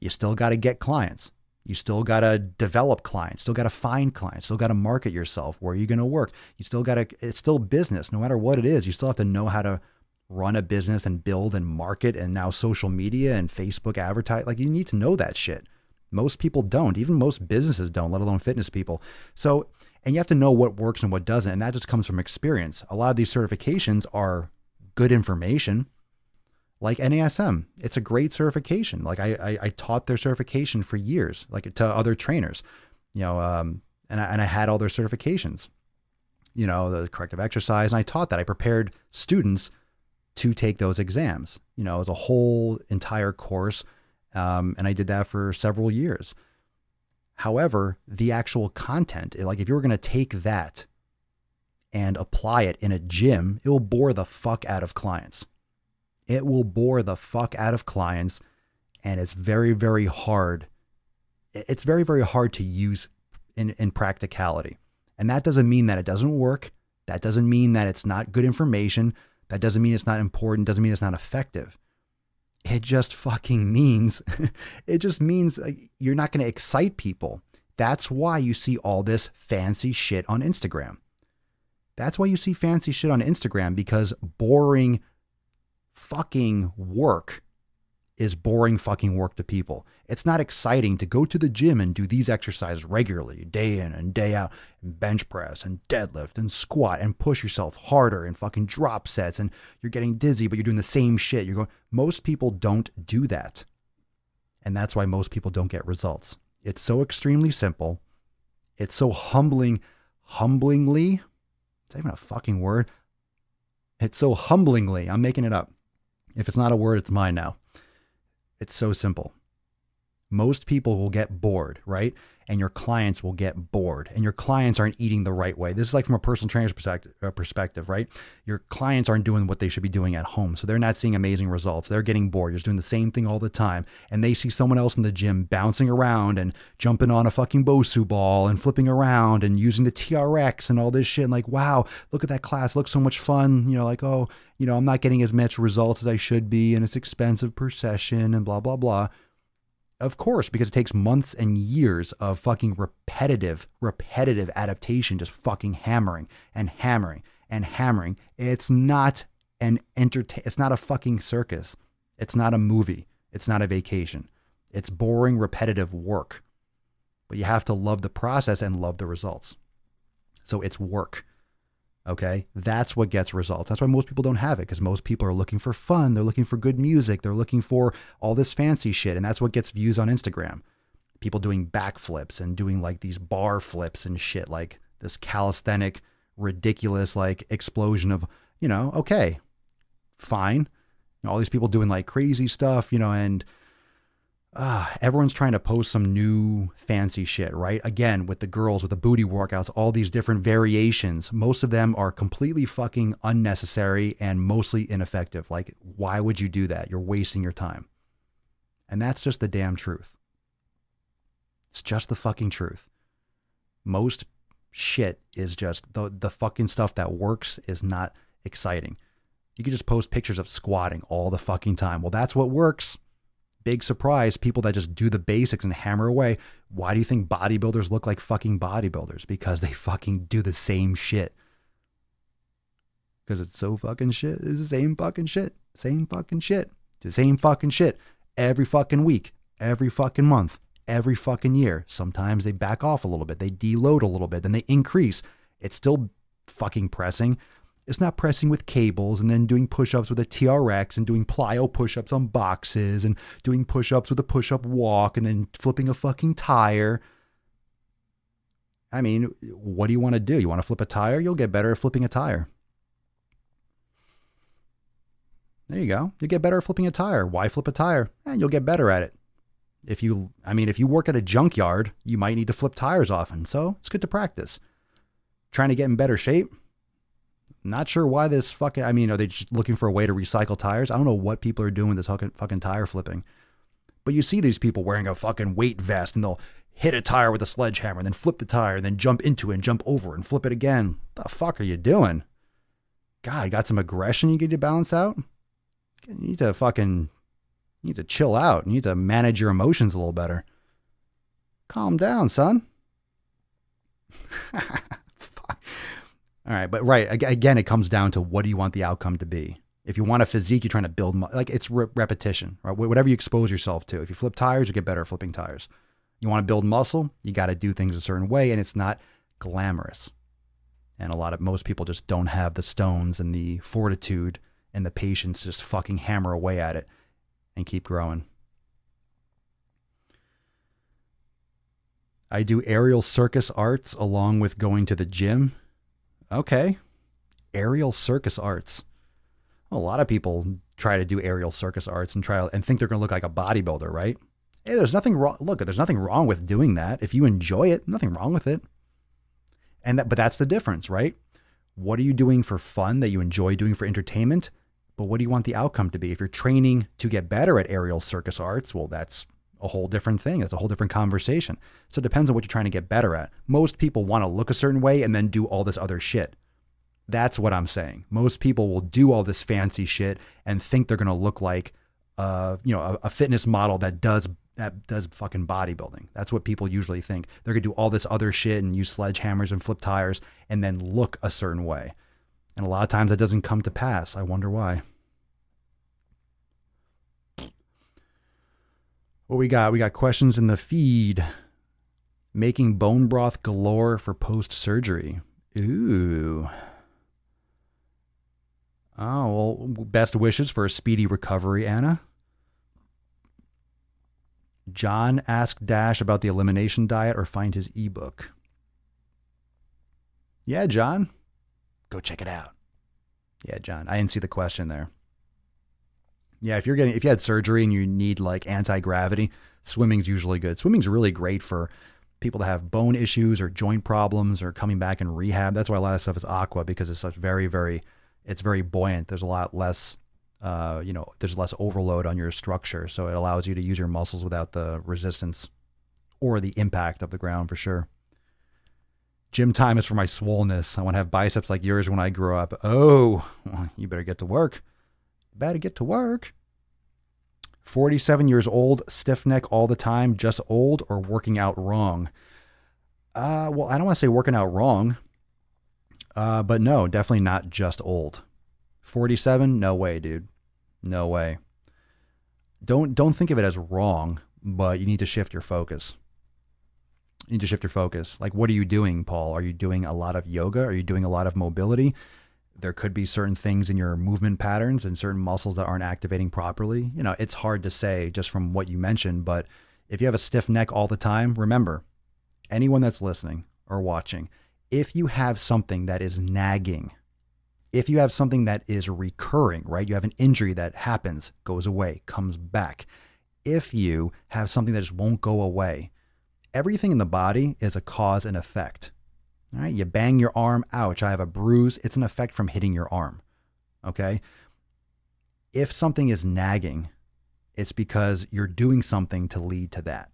You still got to get clients. You still got to develop clients, still got to find clients, still got to market yourself. Where are you going to work? You still got to, it's still business. No matter what it is, you still have to know how to run a business and build and market, and now social media and Facebook advertise. Like you need to know that shit. Most people don't. Even most businesses don't, let alone fitness people. So, and you have to know what works and what doesn't. And that just comes from experience. A lot of these certifications are good information, like NASM. It's a great certification. Like I taught their certification for years, like to other trainers, and I had all their certifications, the corrective exercise. And I taught that. I prepared students to take those exams, it was a whole entire course. And I did that for several years. However, the actual content, like if you were going to take that and apply it in a gym, it will bore the fuck out of clients. It will bore the fuck out of clients. And it's very, very hard. It's very, very hard to use in practicality. And that doesn't mean that it doesn't work. That doesn't mean that it's not good information. That doesn't mean it's not important. Doesn't mean it's not effective. It just fucking means, it just means you're not going to excite people. That's why you see all this fancy shit on Instagram. That's why you see fancy shit on Instagram, because boring fucking work is boring fucking work to people. It's not exciting to go to the gym and do these exercises regularly, day in and day out, and bench press and deadlift and squat and push yourself harder and fucking drop sets, and you're getting dizzy, but you're doing the same shit. Most people don't do that. And that's why most people don't get results. It's so extremely simple. It's so humblingly, is that even a fucking word? It's so humblingly, I'm making it up. If it's not a word, it's mine now. It's so simple. Most people will get bored, right? And your clients will get bored, and your clients aren't eating the right way. This is like from a personal trainer's perspective, right? Your clients aren't doing what they should be doing at home. So they're not seeing amazing results. They're getting bored. You're just doing the same thing all the time. And they see someone else in the gym bouncing around and jumping on a fucking Bosu ball and flipping around and using the TRX and all this shit. And like, wow, look at that class. It looks so much fun. I'm not getting as much results as I should be, and it's expensive per session and blah, blah, blah. Of course, because it takes months and years of fucking repetitive adaptation, just fucking hammering and hammering and hammering. It's not it's not a fucking circus. It's not a movie. It's not a vacation. It's boring, repetitive work. But you have to love the process and love the results. So it's work. Okay, that's what gets results. That's why most people don't have it, because most people are looking for fun. They're looking for good music. They're looking for all this fancy shit. And that's what gets views on Instagram. People doing backflips and doing like these bar flips and shit, like this calisthenic, ridiculous, like explosion of, okay, fine. All these people doing like crazy stuff, and Everyone's trying to post some new fancy shit, right? Again, with the girls, with the booty workouts, all these different variations. Most of them are completely fucking unnecessary and mostly ineffective. Like, why would you do that? You're wasting your time. And that's just the damn truth. It's just the fucking truth. Most shit is just the fucking stuff that works is not exciting. You can just post pictures of squatting all the fucking time. Well, that's what works. Big surprise, people that just do the basics and hammer away. Why do you think bodybuilders look like fucking bodybuilders? Because they fucking do the same shit. Because it's so fucking shit. It's the same fucking shit. Same fucking shit. It's the same fucking shit. Every fucking week. Every fucking month. Every fucking year. Sometimes they back off a little bit. They deload a little bit. Then they increase. It's still fucking pressing. It's not pressing with cables and then doing push-ups with a TRX and doing plyo push-ups on boxes and doing push-ups with a push-up walk and then flipping a fucking tire. I mean, what do you want to do? You want to flip a tire? You'll get better at flipping a tire. There you go. You get better at flipping a tire. Why flip a tire? And you'll get better at it. If you work at a junkyard, you might need to flip tires often. So it's good to practice. Trying to get in better shape? Not sure why this fucking, are they just looking for a way to recycle tires? I don't know what people are doing with this fucking tire flipping. But you see these people wearing a fucking weight vest and they'll hit a tire with a sledgehammer and then flip the tire and then jump into it and jump over and flip it again. What the fuck are you doing? God, got some aggression you get to balance out? You need to chill out. You need to manage your emotions a little better. Calm down, son. All right, but right, again, it comes down to what do you want the outcome to be? If you want a physique, you're trying to build, like it's repetition, right? Whatever you expose yourself to. If you flip tires, you get better at flipping tires. You want to build muscle, you got to do things a certain way, and it's not glamorous. And most people just don't have the stones and the fortitude and the patience to just fucking hammer away at it and keep growing. I do aerial circus arts along with going to the gym. Okay. Aerial circus arts. A lot of people try to do aerial circus arts and think they're going to look like a bodybuilder, right? Hey, there's nothing wrong. Look, there's nothing wrong with doing that. If you enjoy it, nothing wrong with it. But that's the difference, right? What are you doing for fun that you enjoy doing for entertainment? But what do you want the outcome to be? If you're training to get better at aerial circus arts, well, that's a whole different thing. That's a whole different conversation. So it depends on what you're trying to get better at. Most people want to look a certain way and then do all this other shit. That's what I'm saying. Most people will do all this fancy shit and think they're going to look like, a fitness model that does fucking bodybuilding. That's what people usually think. They're going to do all this other shit and use sledgehammers and flip tires and then look a certain way. And a lot of times that doesn't come to pass. I wonder why. What we got? We got questions in the feed. Making bone broth galore for post-surgery. Ooh. Oh, well, best wishes for a speedy recovery, Anna. John asked Dash about the elimination diet or find his ebook. Yeah, John. Go check it out. Yeah, John. I didn't see the question there. Yeah, if you had surgery and you need like anti-gravity, swimming's usually good. Swimming's really great for people that have bone issues or joint problems or coming back in rehab. That's why a lot of stuff is aqua, because it's such it's very buoyant. There's a lot less, there's less overload on your structure. So it allows you to use your muscles without the resistance or the impact of the ground for sure. Gym time is for my swollenness. I want to have biceps like yours when I grow up. Oh, well, you better get to work. Better get to work. 47 years old, stiff neck all the time, just old or working out wrong? Well, I don't want to say working out wrong, but no, definitely not just old. 47? No way, dude. No way. Don't think of it as wrong, but you need to shift your focus. You need to shift your focus. Like, what are you doing, Paul? Are you doing a lot of yoga? Are you doing a lot of mobility? There could be certain things in your movement patterns and certain muscles that aren't activating properly. It's hard to say just from what you mentioned, but if you have a stiff neck all the time, remember, anyone that's listening or watching, if you have something that is nagging, if you have something that is recurring, right? You have an injury that happens, goes away, comes back. if you have something that just won't go away, everything in the body is a cause and effect. All right, you bang your arm, ouch, I have a bruise. It's an effect from hitting your arm. Okay. If something is nagging, it's because you're doing something to lead to that.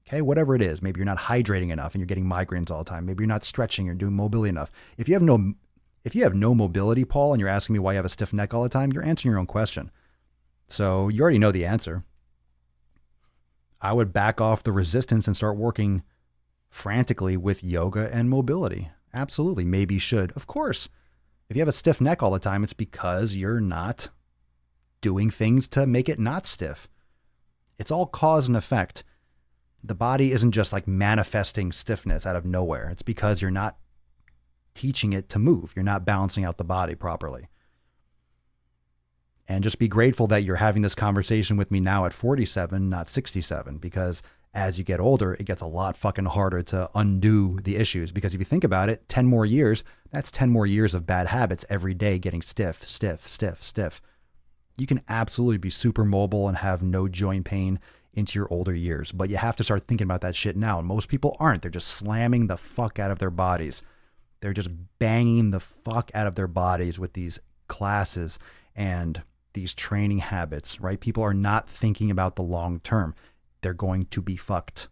Okay, whatever it is, maybe you're not hydrating enough and you're getting migraines all the time. Maybe you're not stretching or doing mobility enough. If you have no mobility, Paul, and you're asking me why you have a stiff neck all the time, you're answering your own question. So you already know the answer. I would back off the resistance and start working frantically with yoga and mobility. Absolutely. Maybe you should. Of course. If you have a stiff neck all the time, it's because you're not doing things to make it not stiff. It's all cause and effect. The body isn't just like manifesting stiffness out of nowhere. It's because you're not teaching it to move. You're not balancing out the body properly. And just be grateful that you're having this conversation with me now at 47, not 67, because as you get older, it gets a lot fucking harder to undo the issues. Because if you think about it, 10 more years, that's 10 more years of bad habits every day getting stiff, stiff, stiff, stiff. You can absolutely be super mobile and have no joint pain into your older years, but you have to start thinking about that shit now. And most people aren't. They're just slamming the fuck out of their bodies. They're just banging the fuck out of their bodies with these classes and these training habits, right? People are not thinking about the long term. They're going to be fucked.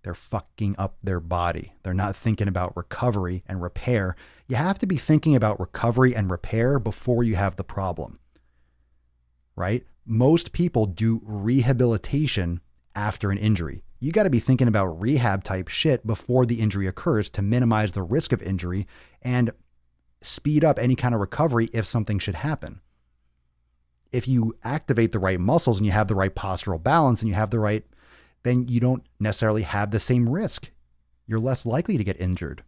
They're fucking up their body. They're not thinking about recovery and repair. You have to be thinking about recovery and repair before you have the problem, right? Most people do rehabilitation after an injury. You got to be thinking about rehab type shit before the injury occurs to minimize the risk of injury and speed up any kind of recovery if something should happen. If you activate the right muscles and you have the right postural balance and you have the right, then you don't necessarily have the same risk. You're less likely to get injured.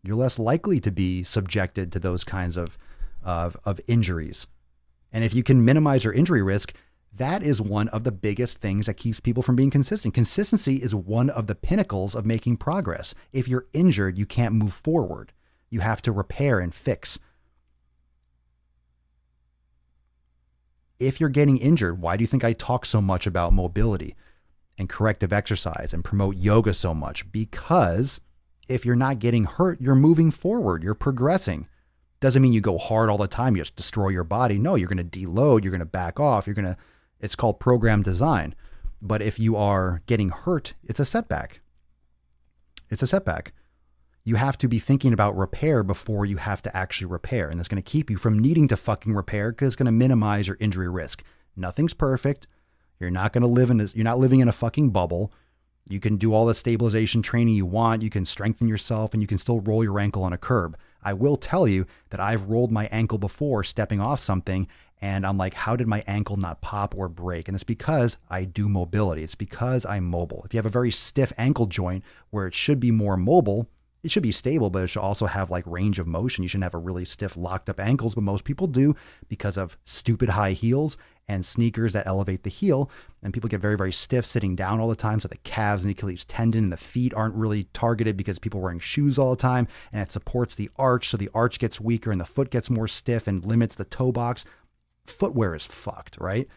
You're less likely to be subjected to those kinds of injuries. And if you can minimize your injury risk, that is one of the biggest things that keeps people from being consistent. Consistency is one of the pinnacles of making progress. If you're injured, you can't move forward. You have to repair and fix. If you're getting injured, why do you think I talk so much about mobility and corrective exercise and promote yoga so much? Because if you're not getting hurt, you're moving forward, you're progressing. Doesn't mean you go hard all the time, you just destroy your body. No, you're going to deload, you're going to back off, it's called program design. But if you are getting hurt, it's a setback. It's a setback. You have to be thinking about repair before you have to actually repair. And that's going to keep you from needing to fucking repair because it's going to minimize your injury risk. Nothing's perfect. You're not living in a fucking bubble. You can do all the stabilization training you want. You can strengthen yourself and you can still roll your ankle on a curb. I will tell you that I've rolled my ankle before stepping off something and I'm like, how did my ankle not pop or break? And it's because I do mobility. It's because I'm mobile. If you have a very stiff ankle joint where it should be more mobile, it should be stable, but it should also have like range of motion. You shouldn't have a really stiff locked up ankles, but most people do because of stupid high heels and sneakers that elevate the heel. And people get very, very stiff sitting down all the time. So the calves and the Achilles tendon and the feet aren't really targeted because people are wearing shoes all the time and it supports the arch. So the arch gets weaker and the foot gets more stiff and limits the toe box. Footwear is fucked, right?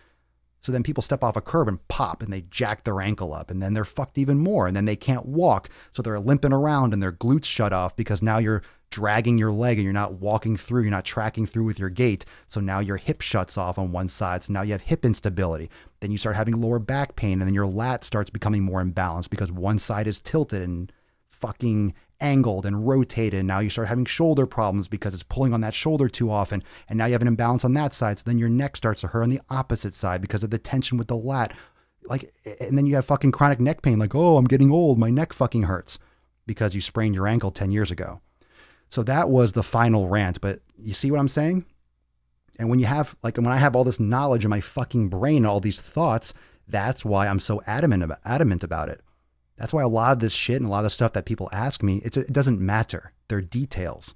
So then people step off a curb and pop and they jack their ankle up and then they're fucked even more and then they can't walk. So they're limping around and their glutes shut off because now you're dragging your leg and you're not walking through, you're not tracking through with your gait. So now your hip shuts off on one side. So now you have hip instability. Then you start having lower back pain and then your lat starts becoming more imbalanced because one side is tilted and fucking angled and rotated. And now you start having shoulder problems because it's pulling on that shoulder too often. And now you have an imbalance on that side. So then your neck starts to hurt on the opposite side because of the tension with the lat. And then you have fucking chronic neck pain. Like, oh, I'm getting old. My neck fucking hurts because you sprained your ankle 10 years ago. So that was the final rant. But you see what I'm saying? And when I have all this knowledge in my fucking brain and all these thoughts, that's why I'm so adamant about it. That's why a lot of this shit and a lot of stuff that people ask me, it doesn't matter. They're details.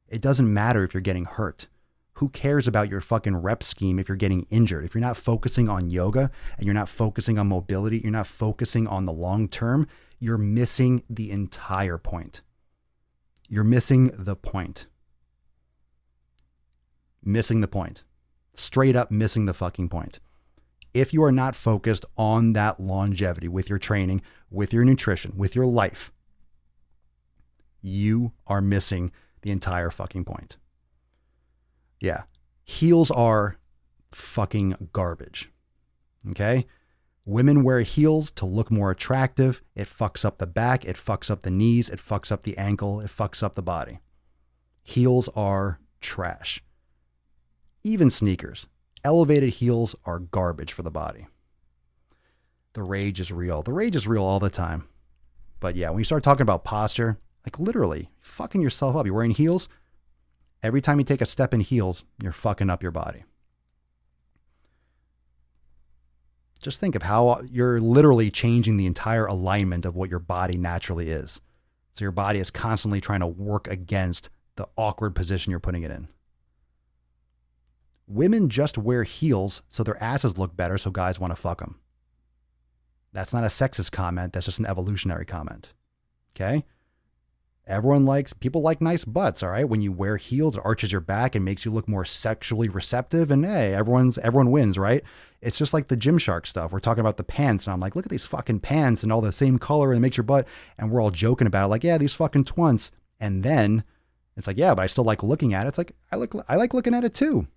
It doesn't matter if you're getting hurt. Who cares about your fucking rep scheme if you're getting injured? If you're not focusing on yoga and you're not focusing on mobility, you're not focusing on the long term, you're missing the entire point. You're missing the point. Missing the point. Straight up missing the fucking point. If you are not focused on that longevity with your training, with your nutrition, with your life, you are missing the entire fucking point. Yeah. Heels are fucking garbage. Okay? Women wear heels to look more attractive. It fucks up the back. It fucks up the knees. It fucks up the ankle. It fucks up the body. Heels are trash. Even sneakers. Elevated heels are garbage for the body. The rage is real. The rage is real all the time. But yeah, when you start talking about posture, like literally fucking yourself up. You're wearing heels. Every time you take a step in heels, you're fucking up your body. Just think of how you're literally changing the entire alignment of what your body naturally is. So your body is constantly trying to work against the awkward position you're putting it in. Women just wear heels so their asses look better so guys want to fuck them. That's not a sexist comment. That's just an evolutionary comment. Okay? People like nice butts, all right? When you wear heels, it arches your back and makes you look more sexually receptive, and hey, everyone wins, right? It's just like the Gymshark stuff. We're talking about the pants, and I'm like, look at these fucking pants and all the same color, and it makes your butt, and we're all joking about it, like, yeah, these fucking twunts. And then it's like, yeah, but I still like looking at it. It's like, I like looking at it too.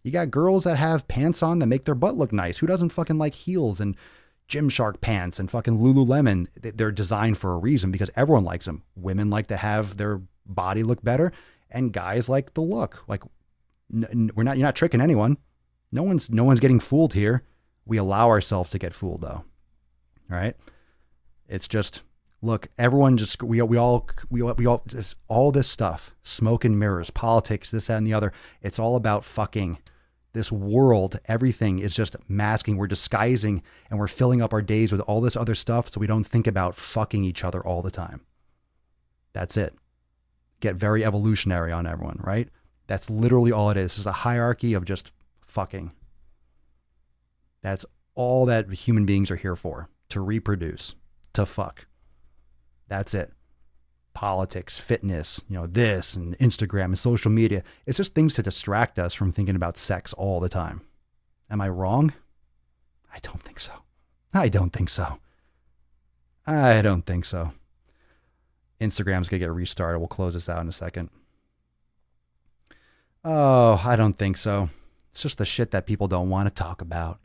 You got girls that have pants on that make their butt look nice. Who doesn't fucking like heels and Gymshark pants and fucking Lululemon? They're designed for a reason because everyone likes them. Women like to have their body look better, and guys like the look. Like, you're not tricking anyone. No one's getting fooled here. We allow ourselves to get fooled though. All right. It's just, look, everyone just, we all just, all this stuff, smoke and mirrors, politics, this, that, and the other. It's all about fucking. This world, everything is just masking. We're disguising and we're filling up our days with all this other stuff so we don't think about fucking each other all the time. That's it. Get very evolutionary on everyone, right? That's literally all it is. It's a hierarchy of just fucking. That's all that human beings are here for. To reproduce. To fuck. That's it. Politics, fitness, this and Instagram and social media. It's just things to distract us from thinking about sex all the time. Am I wrong? I don't think so. I don't think so. Instagram's going to get restarted. We'll close this out in a second. Oh, I don't think so. It's just the shit that people don't want to talk about.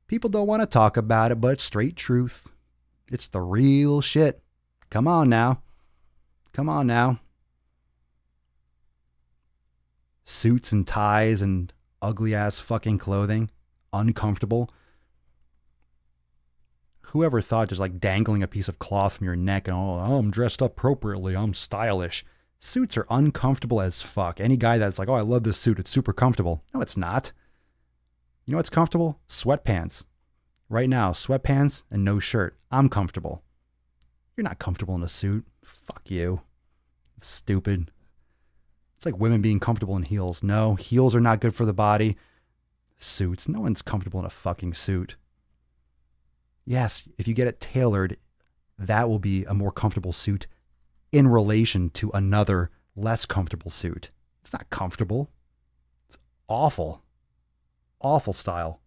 People don't want to talk about it, but it's straight truth. It's the real shit. Come on now. Suits and ties and ugly ass fucking clothing. Uncomfortable. Whoever thought just like dangling a piece of cloth from your neck and, I'm dressed appropriately, I'm stylish. Suits are uncomfortable as fuck. Any guy that's like, I love this suit, it's super comfortable. No, it's not. You know what's comfortable? Sweatpants. Right now, sweatpants and no shirt. I'm comfortable. You're not comfortable in a suit. Fuck you. It's stupid. It's like women being comfortable in heels. No, heels are not good for the body. Suits. No one's comfortable in a fucking suit. Yes, if you get it tailored, that will be a more comfortable suit in relation to another less comfortable suit. It's not comfortable. It's awful. Awful style.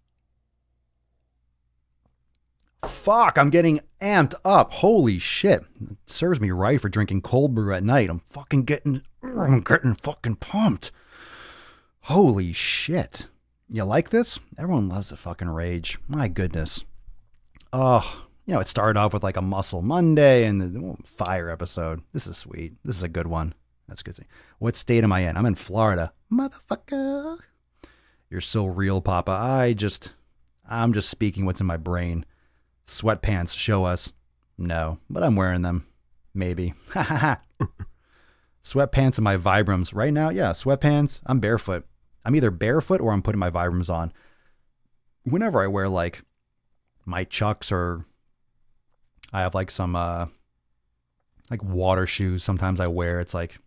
Fuck, I'm getting amped up. Holy shit. It serves me right for drinking cold brew at night. I'm getting fucking pumped. Holy shit. You like this? Everyone loves the fucking rage. My goodness. Oh, it started off with like a Muscle Monday and the fire episode. This is sweet. This is a good one. That's good. What state am I in? I'm in Florida. Motherfucker. You're so real, Papa. I'm just speaking what's in my brain. Sweatpants show us. No, but I'm wearing them. Maybe. Sweatpants and my Vibrams. Right now, yeah, sweatpants. I'm barefoot. I'm either barefoot or I'm putting my Vibrams on. Whenever I wear like my Chucks or I have like some like water shoes sometimes I wear. It's like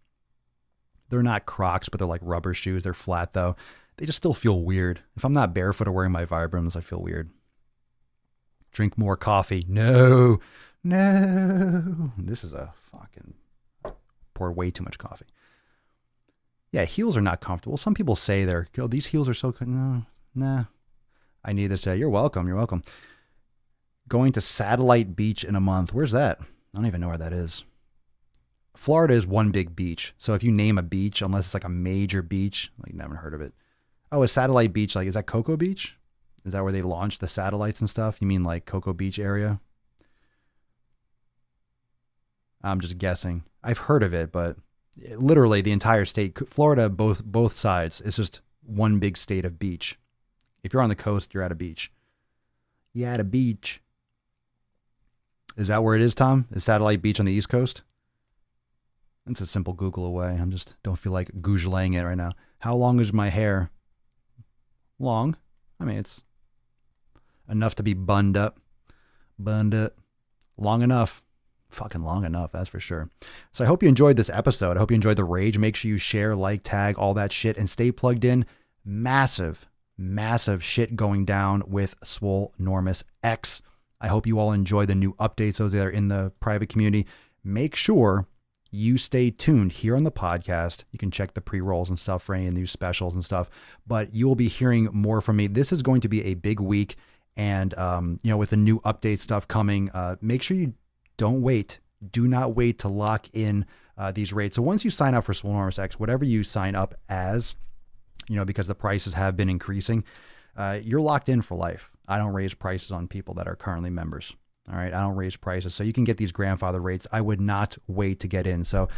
they're not Crocs, but they're like rubber shoes. They're flat though. They just still feel weird. If I'm not barefoot or wearing my Vibrams, I feel weird. Drink more coffee. No. This is a fucking, poured way too much coffee. Yeah, heels are not comfortable. Some people say these heels are so, no, nah. I need this day. You're welcome. You're welcome. Going to Satellite Beach in a month. Where's that? I don't even know where that is. Florida is one big beach. So if you name a beach, unless it's like a major beach, like never heard of it. Oh, is Satellite Beach, like, is that Cocoa Beach? Is that where they launched the satellites and stuff? You mean like Cocoa Beach area? I'm just guessing. I've heard of it, but literally the entire state, Florida, both sides, it's just one big state of beach. If you're on the coast, you're at a beach. You're at a beach. Is that where it is, Tom? Is Satellite Beach on the East Coast? It's a simple Google away. I'm just don't feel like googling it right now. How long is my hair? Long. I mean, it's enough to be bunned up. Bunned up. Long enough. Fucking long enough, that's for sure. So I hope you enjoyed this episode. I hope you enjoyed the rage. Make sure you share, like, tag, all that shit, and stay plugged in. Massive shit going down with Swole Normus X. I hope you all enjoy the new updates, those that are in the private community. Make sure you stay tuned here on the podcast. You can check the pre-rolls and stuff for any new specials and stuff, but you will be hearing more from me. This is going to be a big week, and with the new update stuff coming, make sure you don't wait. Do not wait to lock in these rates. So once you sign up for Swole Normus X, whatever you sign up as, because the prices have been increasing, you're locked in for life. I don't raise prices on people that are currently members. All right. I don't raise prices. So you can get these grandfather rates. I would not wait to get in. So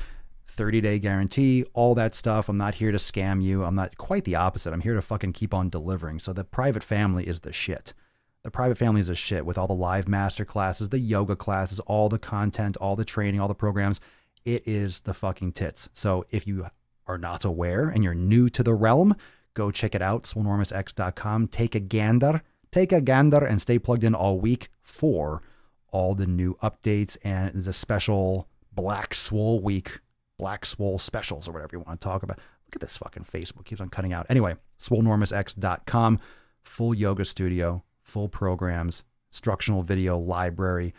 30-day guarantee, all that stuff. I'm not here to scam you. I'm not, quite the opposite. I'm here to fucking keep on delivering. So the private family is the shit. The private family is a shit with all the live master classes, the yoga classes, all the content, all the training, all the programs. It is the fucking tits. So if you are not aware and you're new to the realm, go check it out, swolenormusx.com. Take a gander and stay plugged in all week for all the new updates. And there's a special Black Swole Week, Black Swole specials or whatever you want to talk about. Look at this fucking Facebook keeps on cutting out. Anyway, swolenormusx.com, full yoga studio, full programs, instructional video library,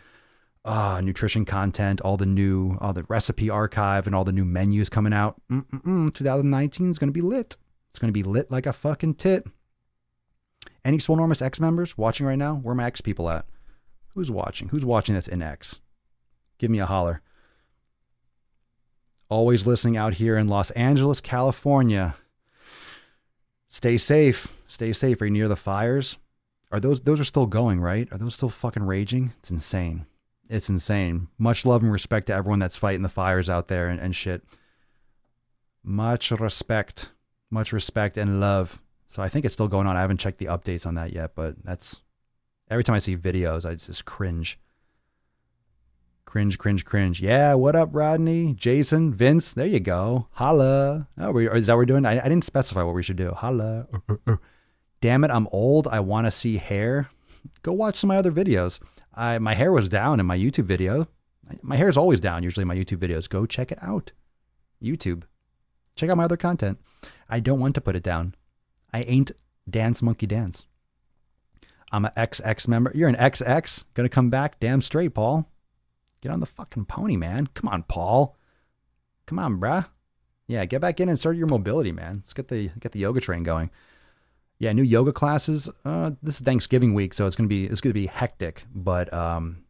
nutrition content, all the recipe archive and all the new menus coming out. 2019 is going to be lit. It's going to be lit like a fucking tit. Any Swole Normus X members watching right now? Where are my X people at? Who's watching? Who's watching that's in X? Give me a holler. Always listening out here in Los Angeles, California. Stay safe. Stay safe. Are you near the fires? Those are still going, right? Are those still fucking raging? It's insane. It's insane. Much love and respect to everyone that's fighting the fires out there and shit. Much respect and love. So I think it's still going on. I haven't checked the updates on that yet, but that's every time I see videos, I just cringe. Cringe. Yeah, what up, Rodney? Jason, Vince, there you go. Holla. Oh, is that what we're doing? I didn't specify what we should do. Holla. Damn it, I'm old. I want to see hair. Go watch some of my other videos. My hair was down in my YouTube video. My hair is always down usually in my YouTube videos. Go check it out. YouTube. Check out my other content. I don't want to put it down. I ain't Dance Monkey Dance. I'm an XX member. You're an XX? Gonna come back? Damn straight, Paul. Get on the fucking pony, man. Come on, Paul. Come on, bruh. Yeah, get back in and start your mobility, man. Let's get the yoga train going. Yeah, new yoga classes. This is Thanksgiving week, so it's gonna be hectic. But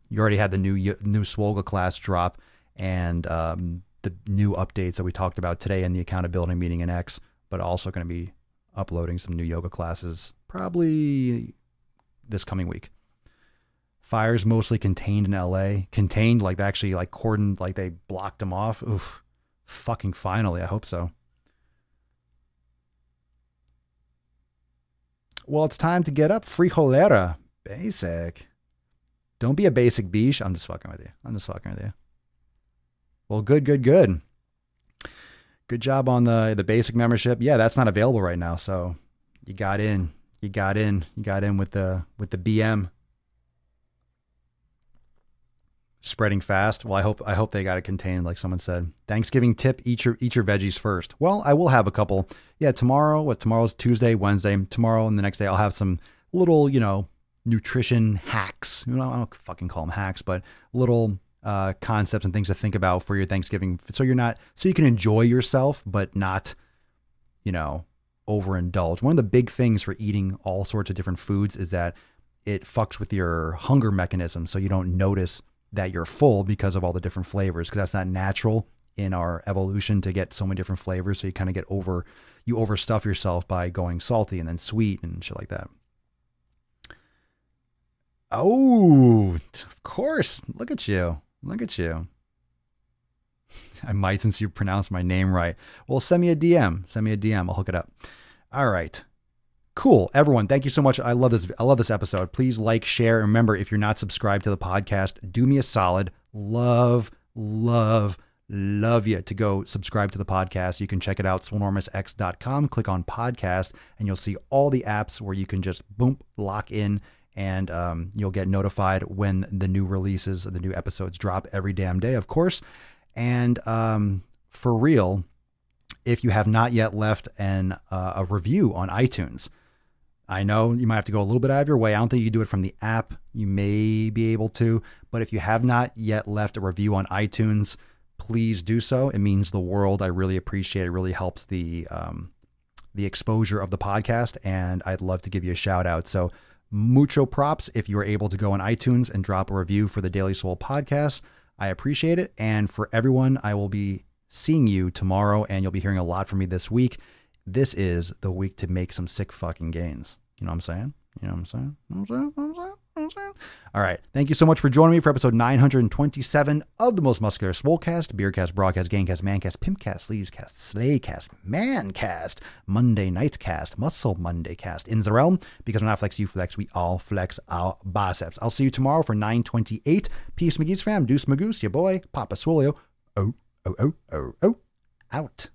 you already had the new Swole class drop, and the new updates that we talked about today in the accountability meeting in X. But also going to be uploading some new yoga classes probably this coming week. Fires mostly contained in LA. Contained, like they actually like cordoned, like they blocked them off. Oof. Fucking finally. I hope so. Well, it's time to get up. Frijolera. Basic. Don't be a basic biche. I'm just fucking with you. Well, good. Good job on the basic membership. Yeah, that's not available right now. So you got in with the BM. Spreading fast. Well, I hope they got it contained, like someone said. Thanksgiving tip: eat your veggies first. Well, I will have a couple. Yeah, tomorrow's Tuesday, Wednesday. Tomorrow and the next day, I'll have some little, nutrition hacks. I don't fucking call them hacks, but little concepts and things to think about for your Thanksgiving. So you can enjoy yourself, but not, overindulge. One of the big things for eating all sorts of different foods is that it fucks with your hunger mechanism. So you don't notice that you're full because of all the different flavors, because that's not natural in our evolution to get so many different flavors. So you kind of you overstuff yourself by going salty and then sweet and shit like that. Oh, of course. Look at you. Look at you. I might, since you pronounced my name right. Well, send me a DM. Send me a DM. I'll hook it up. All right. Cool. Everyone, thank you so much. I love this. I love this episode. Please like, share. And remember, if you're not subscribed to the podcast, do me a solid. Love you to go subscribe to the podcast. You can check it out, swolenormousx.com. Click on podcast, and you'll see all the apps where you can just boom, lock in, and you'll get notified when the new releases, the new episodes drop every damn day, of course. And for real, if you have not yet left a review on iTunes, I know you might have to go a little bit out of your way. I don't think you can do it from the app. You may be able to, but if you have not yet left a review on iTunes, please do so. It means the world. I really appreciate it. It really helps the exposure of the podcast, and I'd love to give you a shout out. So mucho props if you are able to go on iTunes and drop a review for the Daily Swole podcast. I appreciate it. And for everyone, I will be seeing you tomorrow, and you'll be hearing a lot from me this week. This is the week to make some sick fucking gains. You know what I'm saying? You know what I'm saying? You know what I'm saying? You know what I'm saying? All right. Thank you so much for joining me for episode 927 of the Most Muscular Swolecast, Beercast, Broadcast, Gamecast, Mancast, Pimpcast, Sleazecast, Slaycast, Mancast, Monday Nightcast, Muscle Monday Cast. In the realm, because when I flex, you flex, we all flex our biceps. I'll see you tomorrow for 928. Peace, McGee's fam. Deuce Magoose, your boy, Papa Swolio. Out.